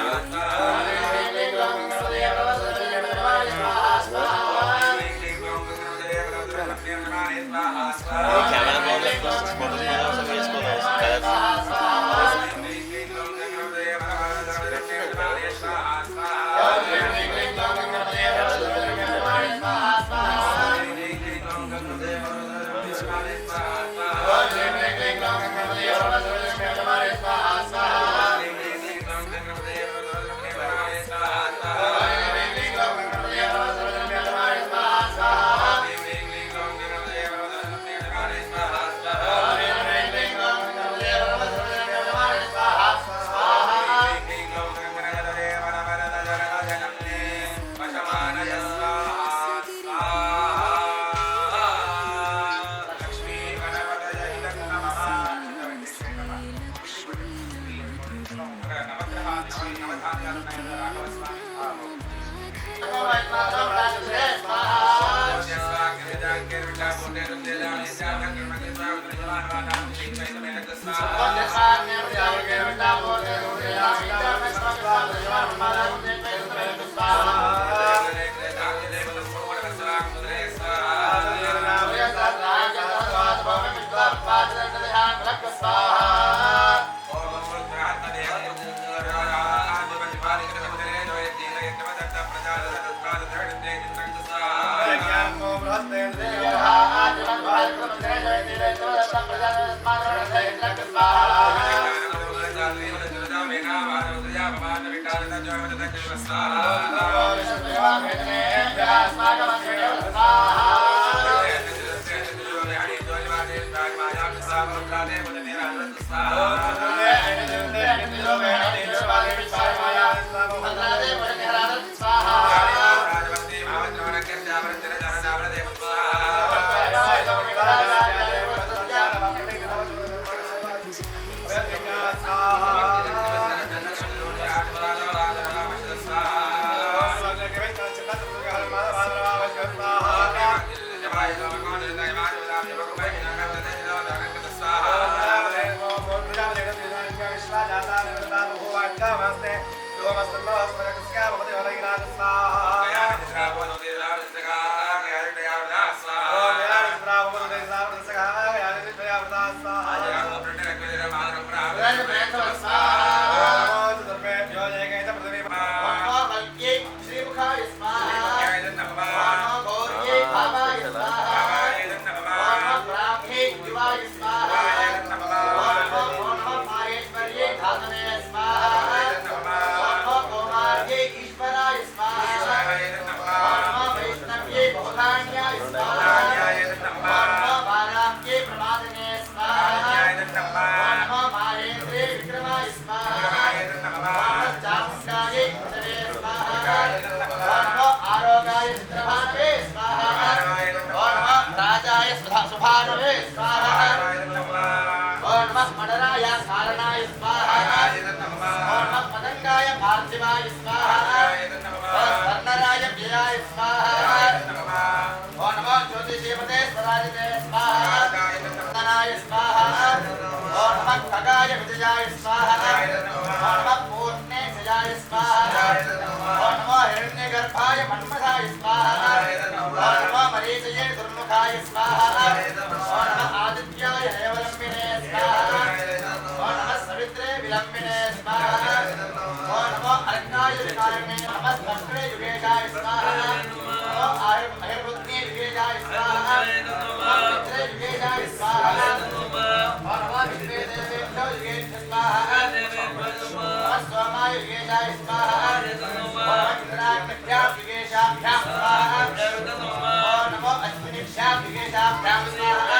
Speaker 4: विशेषाभ्यां स्वाहा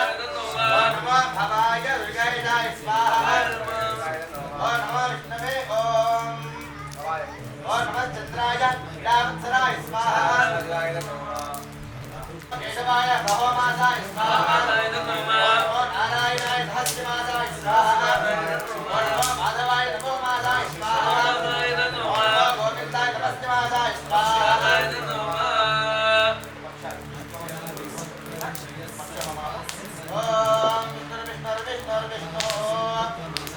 Speaker 4: ओम नमो भवाय विजयाय स्वाहा ओम नमो विष्णवे ओम नमो चंद्राय रामचराय स्वाहा केशवाय भवमासाय स्वाहा ओम नारायणाय धस्यमासाय स्वाहा ओम नमो माधवाय नमो मासाय स्वाहा ओम नमो गोविंदाय नमस्तेमासाय स्वाहा ओम विष्णु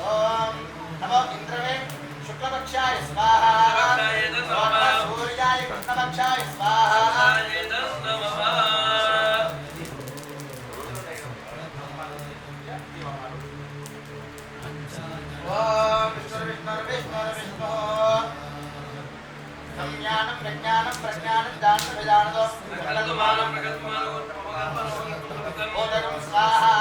Speaker 4: ओम नमो इंद्रवे शुक्लपक्षाय स्वाहा ओम नमो सूर्याय कृष्णपक्षाय स्वाहा ओम विष्णु संज्ञानं विज्ञानं प्रज्ञानं दानं विदानतो ओम स्वाहा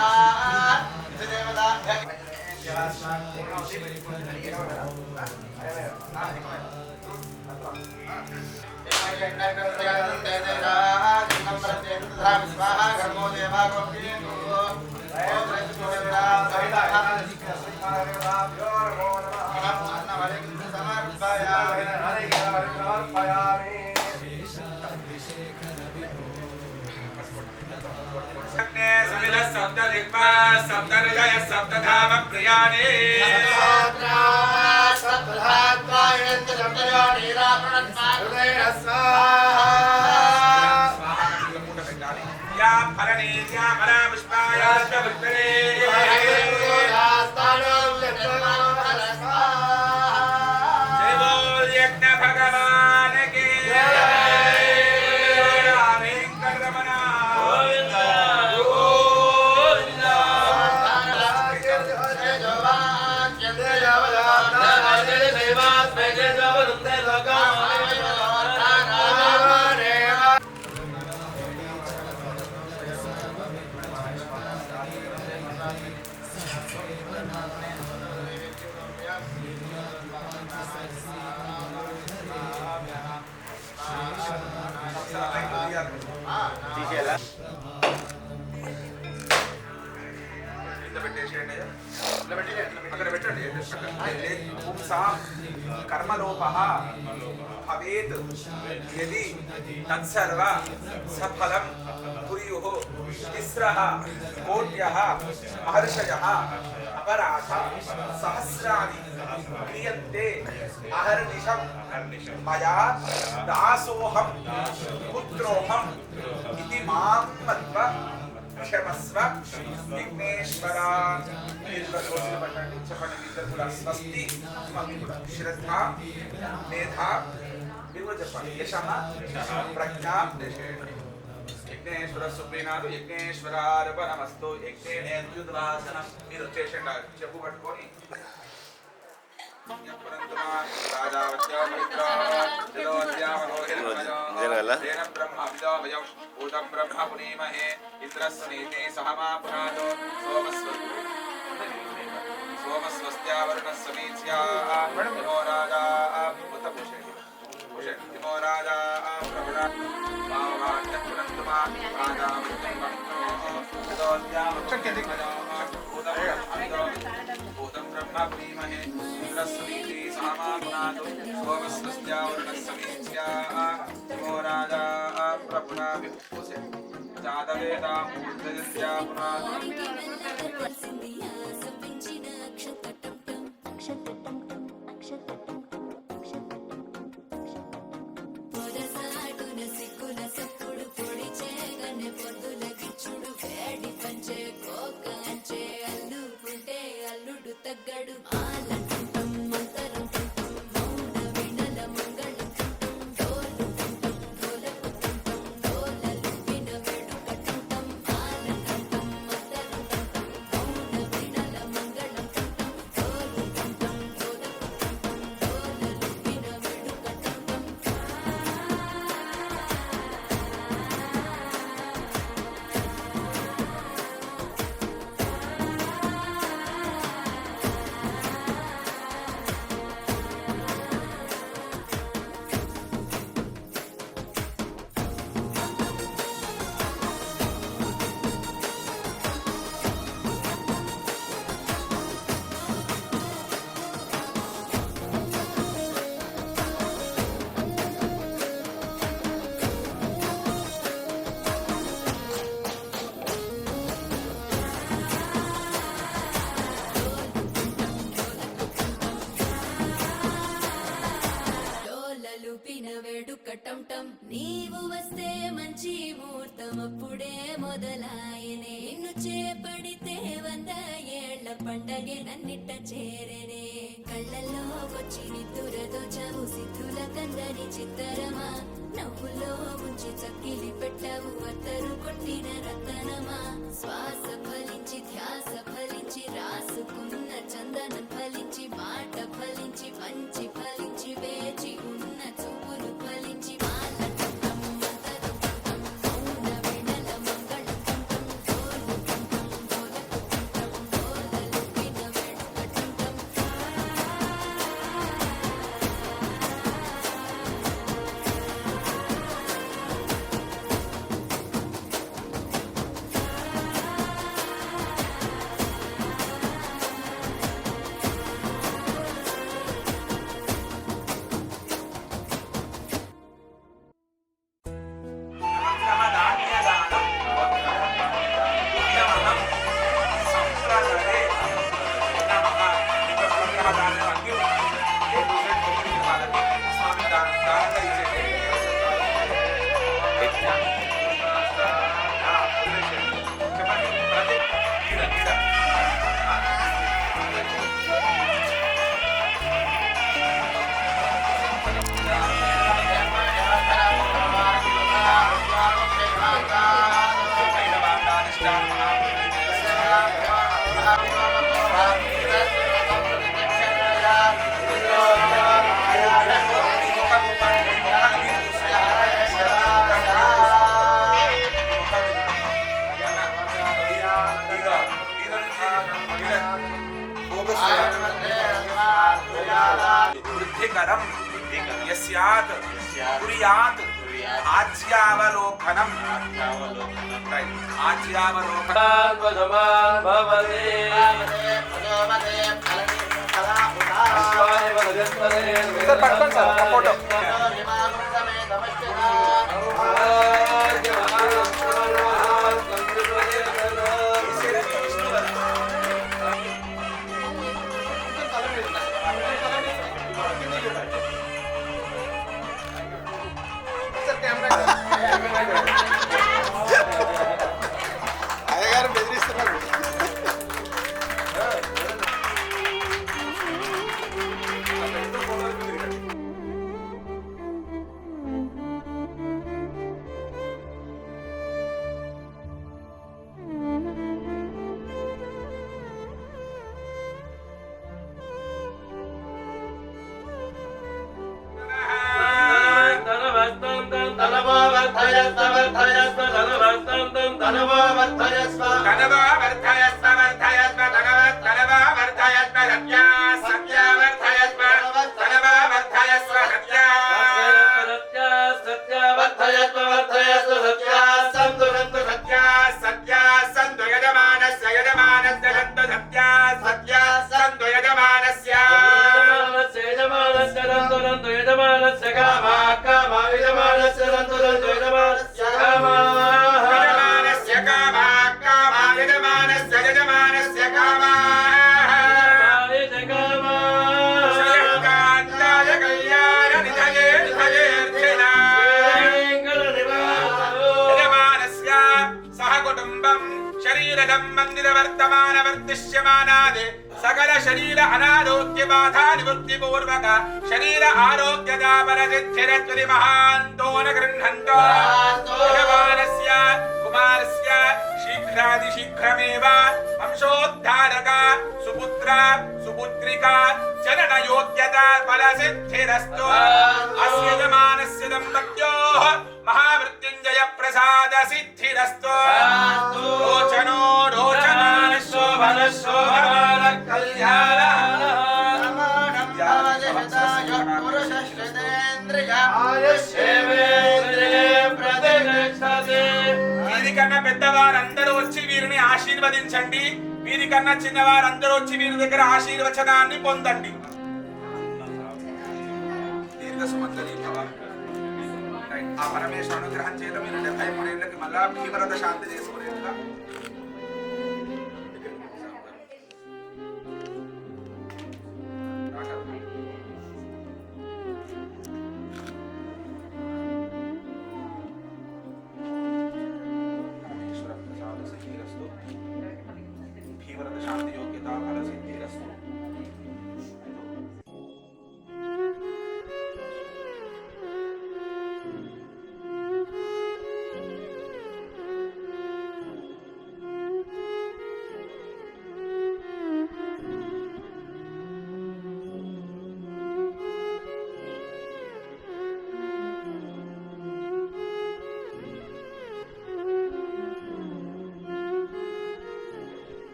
Speaker 4: देवता स्वाहा कर्मो देवा
Speaker 1: सप्त दिग्मा सप्त हृदय सप्त धाम प्रियाणि या फलने या फला पुष्पाया पुष्पने जय बोल यज्ञ भगवान के वेंकटरमण कर्मलोपः भवेत् यदि तत्सर्व सफलं कुर्युः तिस्रः कोट्यः महर्षयः अपराध सहस्राणि क्रियन्ते अहर्निशं मया दासोऽहं पुत्रोऽहं इति मां मत्वा क्षमस्व विघ्नेश्वरा स्वस्ति श्रद्धा मेधा यशः प्रज्ञा यज्ञेश्वर सुप्रीनाథు యజ్ఞేశ్వరార్పణమస్తు యజ్ఞేనేద్యుద్వాసనం మీరు వచ్చేసండి చెప్పు పట్టుకొని భూతం బ్రహ్మ పునీమహే ఇంద్రస్నేతే సహమా పునాదో సోమస్వస్త్యావరుణ సమీత్యా నమో రాజా ఉత భూషణ్ నమో రాజా ప్రవణ భావాన్యపురంతుమా రాజా భూతం బ్రహ్మ పునీమహే ఇంద్రస్నేతే సహమా పునాదో సోమస్వస్త్యావరుణ సమీత్యా నమో రాజా ప్రవణ భూషణ్ జాతవేద మూర్తయస్యా పునాదో
Speaker 6: తగ్గడు వైకుంఠం నీవు వస్తే మంచి ముహూర్తం అప్పుడే మొదలాయనే నిన్ను చేపడితే 100 ఏళ్ల పండగే నన్నిట్ట చేరనే కళ్ళల్లో వచ్చి నిద్దురతో చవు సిద్ధుల కందని చిత్తరమా నవ్వులో ముంచి చక్కిలి పెట్టవు అత్తరు కొట్టిన రతనమా శ్వాస ఫలించి ధ్యాస ఫలించి రాసుకున్న చందనం ఫలించి మాట ఫలించి మంచి ఫలించి వేచి ఉన్న చూపులు ఫలించి మాలకంఠం మంతరుకంఠం మౌన వెడల మంగళకంఠం గోలుకంఠం గోలకంఠం గోలలుపిన వెడుకంఠం
Speaker 1: వృద్ధికరం యస్యాత్ కుర్యాత్ ఆజ్యావలోకనం ఆజ్యావలోకనం
Speaker 3: భవతి
Speaker 2: పట్టుకోండి సార్ ఒక ఫోటో
Speaker 4: అయ్యగారు బెదిరిస్తున్నారు.
Speaker 1: सकल शरीर अनारोग्य बाधा निवृत्ति पूर्वक शरीर आरोग्यदा परसिद्धिरत्वरि महान्तो न गृह्णन्तो भगवानस्य कुमारस्य शीघ्रातिशीघ्रमेव वंशोद्धारक सुपुत्र सुपुत्रिका जनन योग्यता फलसिद्धिरस्तु अस्य यजमानस्य दम्पत्योः महामृत्युञ्जय प्रसाद सिद्धिरस्तु रोचनो रोचमान शोभन शोभमान कल्याण వీరికన్నా పెద్దవారందరూ వచ్చి వీరిని ఆశీర్వదించండి. వీరికన్నా చిన్నవారందరూ వచ్చి వీరి దగ్గర ఆశీర్వచనాన్ని పొందండి. దీర్ఘ సుమంగళి భవ. ఆ పరమేశ్వర అనుగ్రహం చేత మీరు 73 ఏళ్ళకి మళ్ళా భీమరథ శాంతి చేసుకునేట్టుగా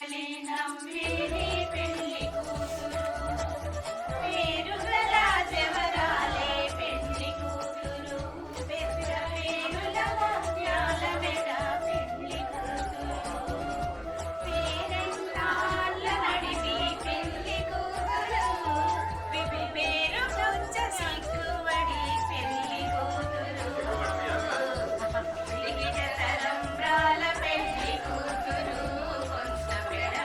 Speaker 7: నమ్మిని పెళ్లి కూతురు పేరుగల జవరాలే పెళ్లి కూతురు పెద్ద పేరుల ముత్యాల మెడ పెళ్లి కూతురు పేరెంటాళ్ళ నడిమి పెళ్లి కూతురు విపి పేరు కొంచ సిగ్గుబడి పెళ్లి కూతురు లిఖిత తరంబ్రాల పెళ్లి కూతురు కొంచెం పెడ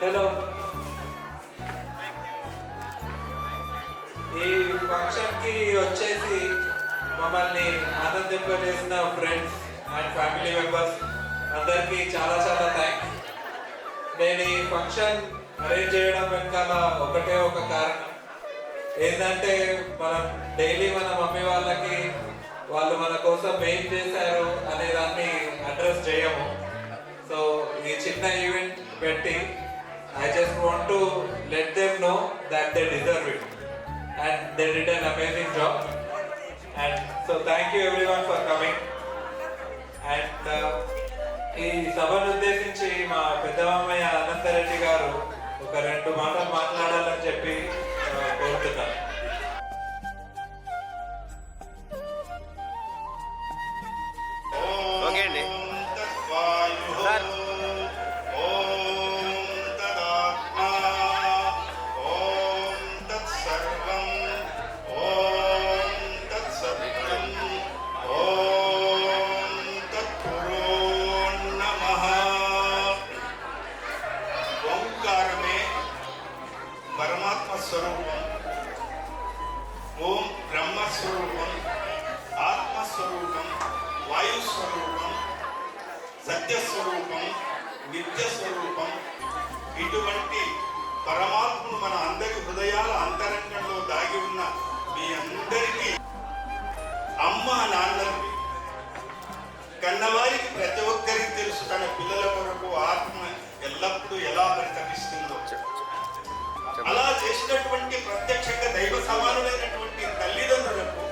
Speaker 5: హలో, ఈ ఫంక్షన్కి వచ్చేసి మమ్మల్ని ఆనందింపజేసిన ఫ్రెండ్స్ అండ్ ఫ్యామిలీ మెంబర్స్ అందరికీ చాలా చాలా థ్యాంక్స్. నేను ఈ ఫంక్షన్ అరేంజ్ చేయడం వెనకాల ఒకటే ఒక కారణం ఏంటంటే, మనం డైలీ మన మమ్మీ వాళ్ళకి వాళ్ళు మన కోసం ఏం చేశారు అనే దాన్ని అడ్రస్ చేయము. సో ఈ చిన్న ఈవెంట్ పెట్టి I just want to let them know that they deserve it and they did an amazing job. And so thank you everyone for coming. And ఈ సభను ఉద్దేశించి మా పెద్దమామయ్య అనంతరెడ్డి గారు ఒక 2 మాటలు మాట్లాడాలని చెప్పి కోరుతున్నాను.
Speaker 4: ఓకే అండి సార్.
Speaker 2: పరమాత్మ స్వరూపం, ఓం బ్రహ్మస్వరూపం, ఆత్మస్వరూపం, వాయుస్వరూపం, సత్యస్వరూపం, నిత్యస్వరూపం. ఇటువంటి పరమాత్మను మన అందరి హృదయాల అంతరంగంలో దాగి ఉన్న మీ అందరికీ అమ్మ నాన్నలకి, కన్నవారికి ప్రతి ఒక్కరికి తెలుసు తన పిల్లల కొరకు ఆత్మ ఎల్లప్పుడూ ఎలా పరితపిస్తుందో. అలా చేసినటువంటి ప్రత్యక్షంగా దైవ సమానులైనటువంటి తల్లిదండ్రులకు,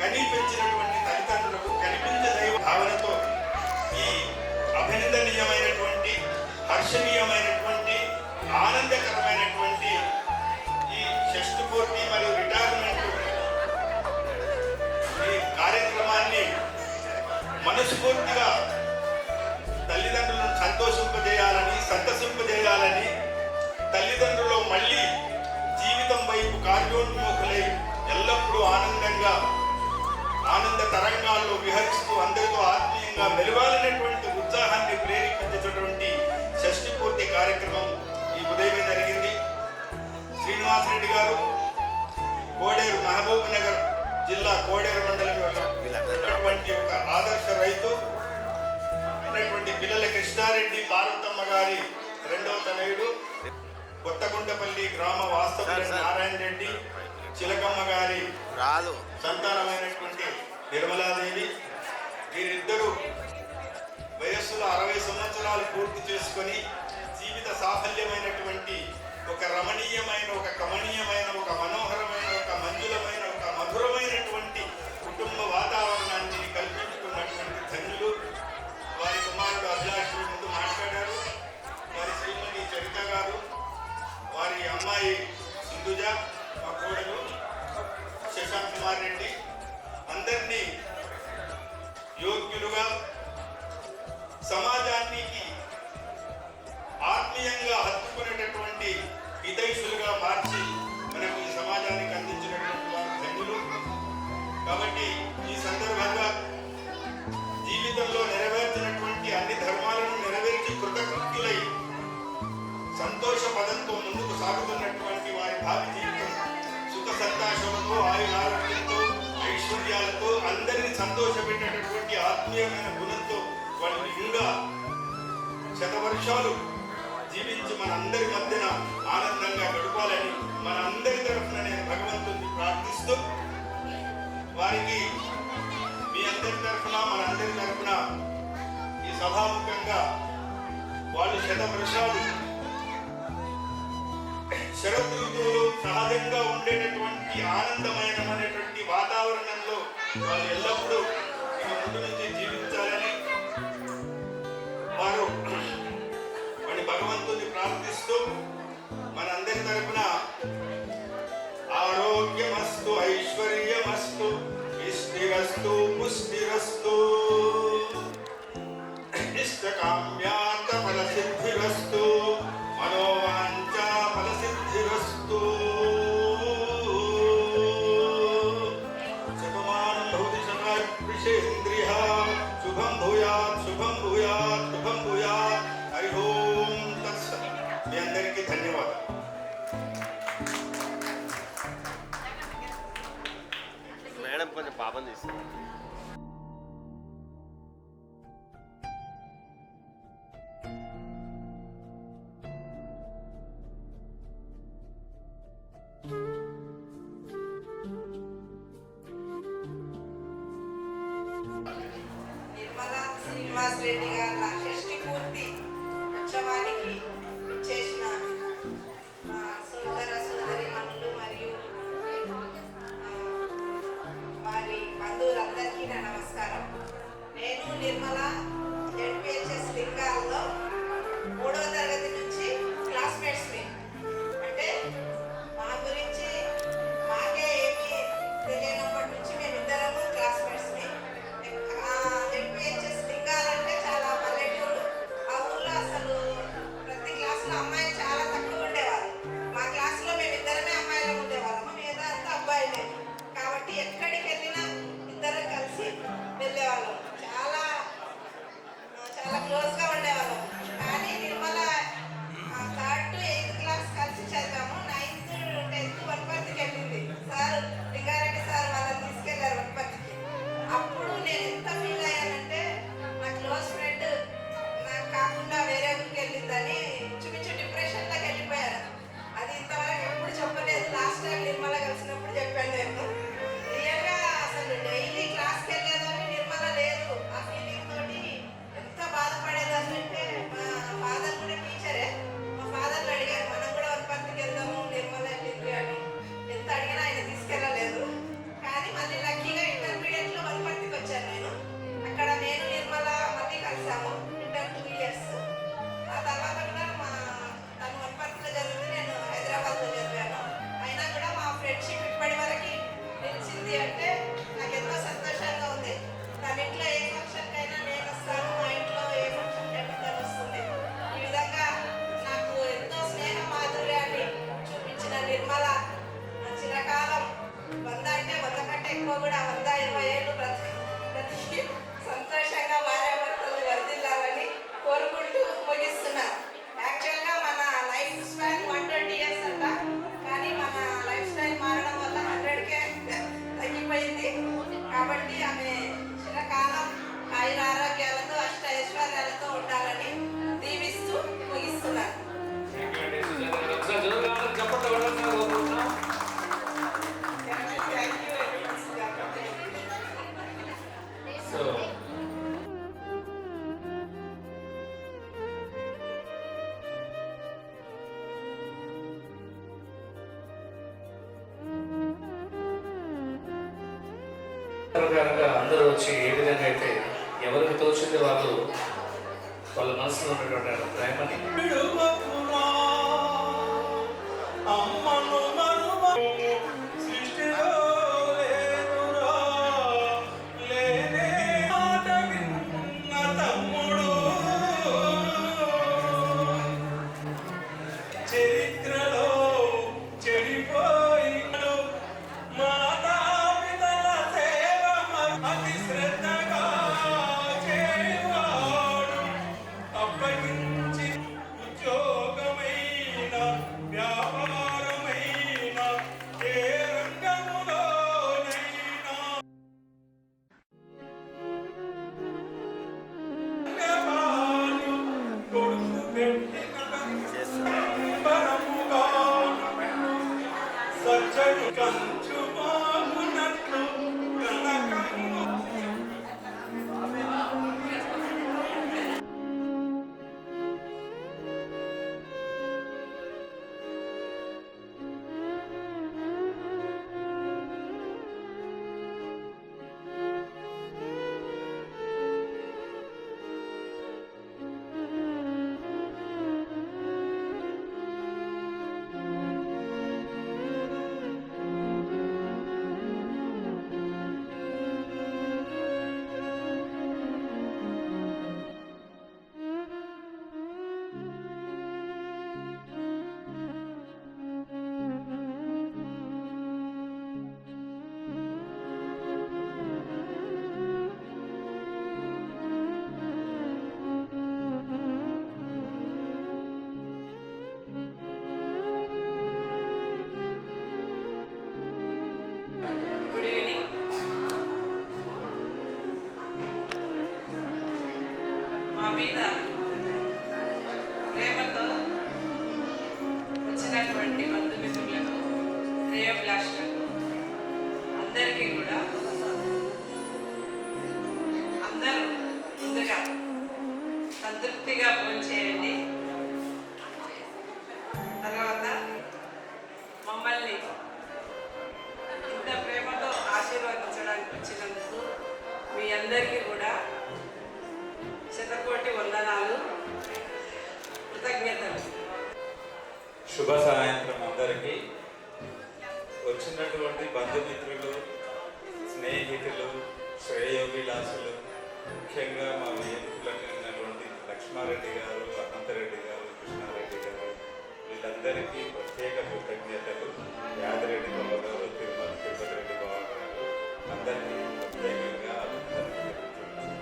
Speaker 2: కని పెంచినటువంటి తల్లిదండ్రులకు కనిపించే దైవ భావనతో ఈ అభినందనీయమైనటువంటి, హర్షణీయమైనటువంటి, ఆనందకరమైనటువంటి ఈ షష్ఠి పూర్తి మరియు రిటైర్మెంట్ ఈ కార్యక్రమాన్ని మనస్ఫూర్తిగా తల్లిదండ్రులను సంతోషింపజేయాలని, సంతసింపజేయాలని, తల్లిదండ్రులు మళ్ళీ జీవితం వైపు కార్యోన్ముఖులై ఎల్లప్పుడూ ఆనందంగా ఆనంద తరంగాల్లో విహరిస్తూ అందరితో ఆత్మీయంగా మెలగాలనేటువంటి ఉత్సాహాన్ని ప్రేరేపించేటటువంటి షష్ఠి పూర్తి కార్యక్రమం ఈ ఉదయమే జరిగింది. శ్రీనివాసరెడ్డి గారు కోడేరు, మహబూబ్ నగర్ జిల్లా కోడేరు మండలం ఉన్నటువంటి ఒక ఆదర్శ రైతు. పిల్లల కృష్ణారెడ్డి పార్వతమ్మ గారి 2వ తనయుడు, కొత్తగుండపల్లి గ్రామ వాస్తవ్యుడు నారాయణ రెడ్డి, చిలకమ్మ గారి సంతానమైనటువంటి నిర్మలాదేవి. వీరిద్దరూ వయస్సులో 60 సంవత్సరాలు పూర్తి చేసుకొని జీవిత సాఫల్యమైనటువంటి ఒక రమణీయమైన, ఒక కమనీయమైన, ఒక మనోహరమైన, ఒక మంజులమైన, ఒక మధురమైనటువంటి కుటుంబ వాతావరణాన్ని కల్పించుకున్నటువంటి ధన్యులు. వారి కుమారుడు అభిలాష్ ముందు మాట్లాడారు. వారి శ్రీమతి చరిత గారు, వారి అమ్మాయి సింధుజ, మా కోడలు శశాంక్ కుమార్ రెడ్డి, అందరినీ యోగ్యులుగా సమాజానికి ఆత్మీయంగా హత్తుకునేటటువంటి హితైషులుగా మార్చి మనకు ఈ సమాజానికి అందించినటువంటి వారు ధన్యులు. కాబట్టి ఈ సందర్భంగా జీవితంలో నెరవేర్చినటువంటి అన్ని ధర్మాలను నెరవేర్చి కృతకృత్యులై సంతోష పదంతో ముందుకు సాగుతున్నటువంటి వారి భావి జీవితం సుఖ సంతోషంతో, ఆయురారోగ్యంతో, ఐశ్వర్యాలతో అందరినీ సంతోషపెట్టేటటువంటి ఆత్మీయమైన గుణంతో వాళ్ళు ఇంకా శతవర్షాలు జీవించి మనందరి మధ్యన ఆనందంగా గడపాలని మనందరి తరఫున నేను భగవంతుని ప్రార్థిస్తూ, వారికి మీ అందరి తరఫున, మనందరి తరఫున ఈ సభాముఖంగా వాళ్ళు శతవర్షాలు శరత్ ఋతువులో సహజంగా ఉండేటటువంటి ఆనందమయమైనటువంటి వాతావరణంలో వాళ్ళు ఎల్లప్పుడూ ఇక ముందు నుంచి జీవించాలని వారు వాడి భగవంతుని ప్రార్థిస్తూ మనందరి తరపున ఆరోగ్యమస్తు, ఐశ్వర్యమస్తు, ఇష్టిరస్తు, పుష్టిరస్తు, ఇష్టకామ్యార్థ ఫలసిద్ధిరస్తు, మనోవాంఛా ఫలసిద్ధిరస్తు.
Speaker 3: పాపం తీస్తాను.
Speaker 8: నిర్మలా శ్రీనివాస్ రెడ్డి గారి షష్ఠి పూర్తి ఉత్సవానికి చేసిన మా సోదర సోదరిమణులు మరియు వారి బంధువులందరికీ నా నమస్కారం. నేను నిర్మల జెడ్పిహెచ్ఎస్ లింగాల్లో 3వ తరగతి నుంచి క్లాస్మేట్స్ని. అంటే మా గురించి మాకే ఏమీ తెలియనప్పటి నుంచి మేమిద్దరము క్లాస్మేట్స్ని. జెడ్పిహెచ్ఎస్ లింగాలంటే చాలా పల్లెటూరు. ఆ ఊళ్ళో అసలు ప్రతి క్లాసులో అమ్మాయిలు చాలా తక్కువ ఉండేవారు. మా క్లాసులో మేమిద్దరమే అమ్మాయిలు ఉండేవాళ్ళము, మిగతా అంతా అబ్బాయిలే. కాబట్టి ఎక్కడికి వెళ్ళినా ఇద్దరం కలిసి వెళ్ళేవాళ్ళం. చాలా చాలా క్లోజ్గా ఉండేవాళ్ళం. కానీ Nirmala 3rd to 8th class కలిసి చదివాము. 9th 10th వనపర్తికి వెళ్ళింది. సార్ లింగారెడ్డి సార్ వాళ్ళని తీసుకెళ్లారు వనపర్తికి. అప్పుడు నేను ఎంత ఫీల్ అయ్యానంటే నా క్లోజ్ ఫ్రెండ్ నాకు కాకుండా వేరే ఊరికి వెళ్ళిందని ఇంచుమించు డిప్రెషన్లోకి వెళ్ళిపోయాను. అది ఇంతవరకు ఎప్పుడు చెప్పలేదు. లాస్ట్ టైం నిర్మల కలిసినప్పుడు చెప్పాను నేను. రియల్గా అసలు డైలీ క్లాస్కి వెళ్ళేదాన్ని, నిర్మల లేదు. ఆ ఫీలింగ్ తోటి ఎంత బాధపడేదాన్ని అంటే మా ఫాదర్ కూడా టీచరే. మా ఫాదర్ని అడిగాను, మనం కూడా వనపర్తికి వెళ్దాము నిర్మల వెళ్ళింది అని. ఎంత అడిగినా ఆయన తీసుకెళ్ళలేదు. కానీ మళ్ళీ లక్కీగా ఇంటర్మీడియట్లో వనపర్తికి వచ్చాను నేను. అక్కడ నేను నిర్మల మళ్ళీ కలిసాము. Inter 2 years. ఆ తర్వాత కూడా తను వనపర్తిలో చదివింది, నేను హైదరాబాద్లో చదివాను. అయినా కూడా మా ఫ్రెండ్షిప్ ఇప్పటి వరకు నిలిచింది అంటే నాకు ఎంతో సంతోషంగా ఉంది. తన ఇంట్లో ఏ ఫంక్షన్కైనా నేను వస్తాను, మా ఇంట్లో ఏ ఫంక్షన్కైనా తను వస్తుంది. ఈ విధంగా నాకు ఎంతో స్నేహ మాధుర్యాన్ని చూపించిన నిర్మల చిరకాలం 100 అంటే 100 కంటే ఎక్కువ కూడా 120 ఏళ్ళు ప్రతి సంతోషంగా భార్యాభర్తలు వర్ధిల్లాలని కోరుకుంటూ ముగిస్తున్నాను. యాక్చువల్గా మన లైఫ్ స్పాన్ 120 years అంట. కానీ మన లైఫ్ స్టైల్ మారడం వల్ల 100కే తగ్గిపోయింది. కాబట్టి ఆమె చిరకాలం ఆయుర ఆరోగ్యాలతో అష్టైశ్వర్యాలతో ఉండాలని దీవిస్తూ ముగిస్తున్నాను. Thank you very much.
Speaker 5: So
Speaker 9: ప్రకారంగా అందరూ వచ్చి ఏ విధంగా అయితే ఎవరికి తోచింది వాళ్ళు వాళ్ళ మనసులో ఉన్నటువంటి ప్రేమని
Speaker 4: అమ్మను మరువను సృష్టిలో లేదురా, లేనే మాట విన్న తమ్ముడు. చరిత్రలో చెడిపోయినడు మాతాపితల సేవ అతి శ్రద్ధగా చేయవాడు. అప్పగించి ఉద్యోగమైన వ్యాపారమైన
Speaker 8: మీద ప్రేమతో వచ్చినటువంటి బంధుమిత్రులకు శ్రేయోభిలాషులకు అందరికీ కూడా అందరూ ముందుగా సంతృప్తిగా భోంచేయండి. తర్వాత మమ్మల్ని ఇంత ప్రేమతో ఆశీర్వదించడానికి వచ్చినందుకు మీ అందరికీ కూడా శతకోటి వందనాలు, కృతజ్ఞతలు.
Speaker 5: శుభ సాయంత్రం అందరికీ. వచ్చినటువంటి బంధుమిత్రులు, స్నేహితులు, శ్రేయోభిలాసులు, ముఖ్యంగా మా వేదికలకు ఉన్నటువంటి లక్ష్మారెడ్డి గారు, అనంతరెడ్డి గారు, కృష్ణారెడ్డి గారు, వీళ్ళందరికీ ప్రత్యేక కృతజ్ఞతలు. యాదిరెడ్డి బాబు గారు, తిరుపతి రెడ్డి బాబు గారు, అందరికీ ప్రత్యేకంగా అభినందనలు తెలుపుతున్నాను.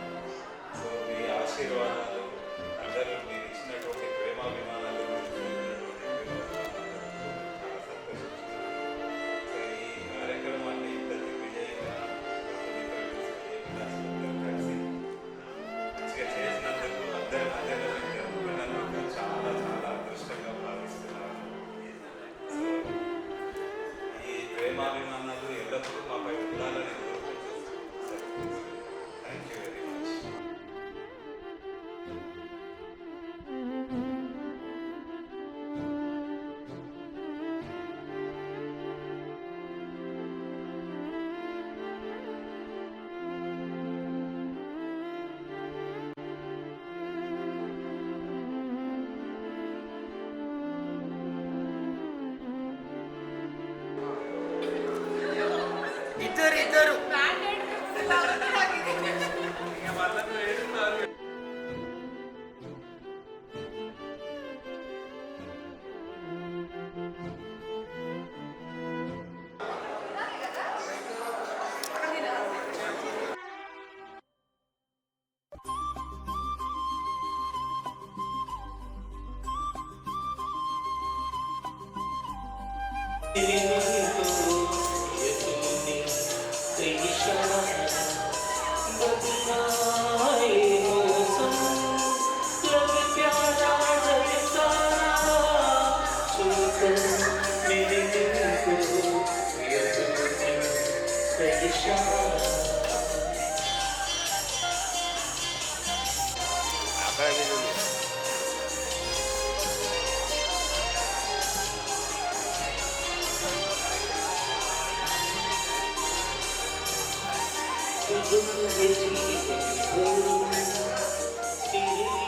Speaker 5: సో మీ ఆశీర్వాదాలు, అందరూ మీరు ఇచ్చినటువంటి ప్రేమాభిమానాలు, చాలా సంతోషిస్తున్నాను. సో ఈ కార్యక్రమాన్ని ఇంత దిగ్విజయంగా అందరూ కలిసి మంచిగా చేసినందుకు, అందరి మధ్యలో జరుపుకున్నందుకు చాలా చాలా అదృష్టంగా భావిస్తున్నాను. సో ఈ ప్రేమాభిమానాలు ఎల్లప్పుడూ మాపై ఉండాలని కోరుకుంటున్నాను. Thank you very much.
Speaker 3: Thank you.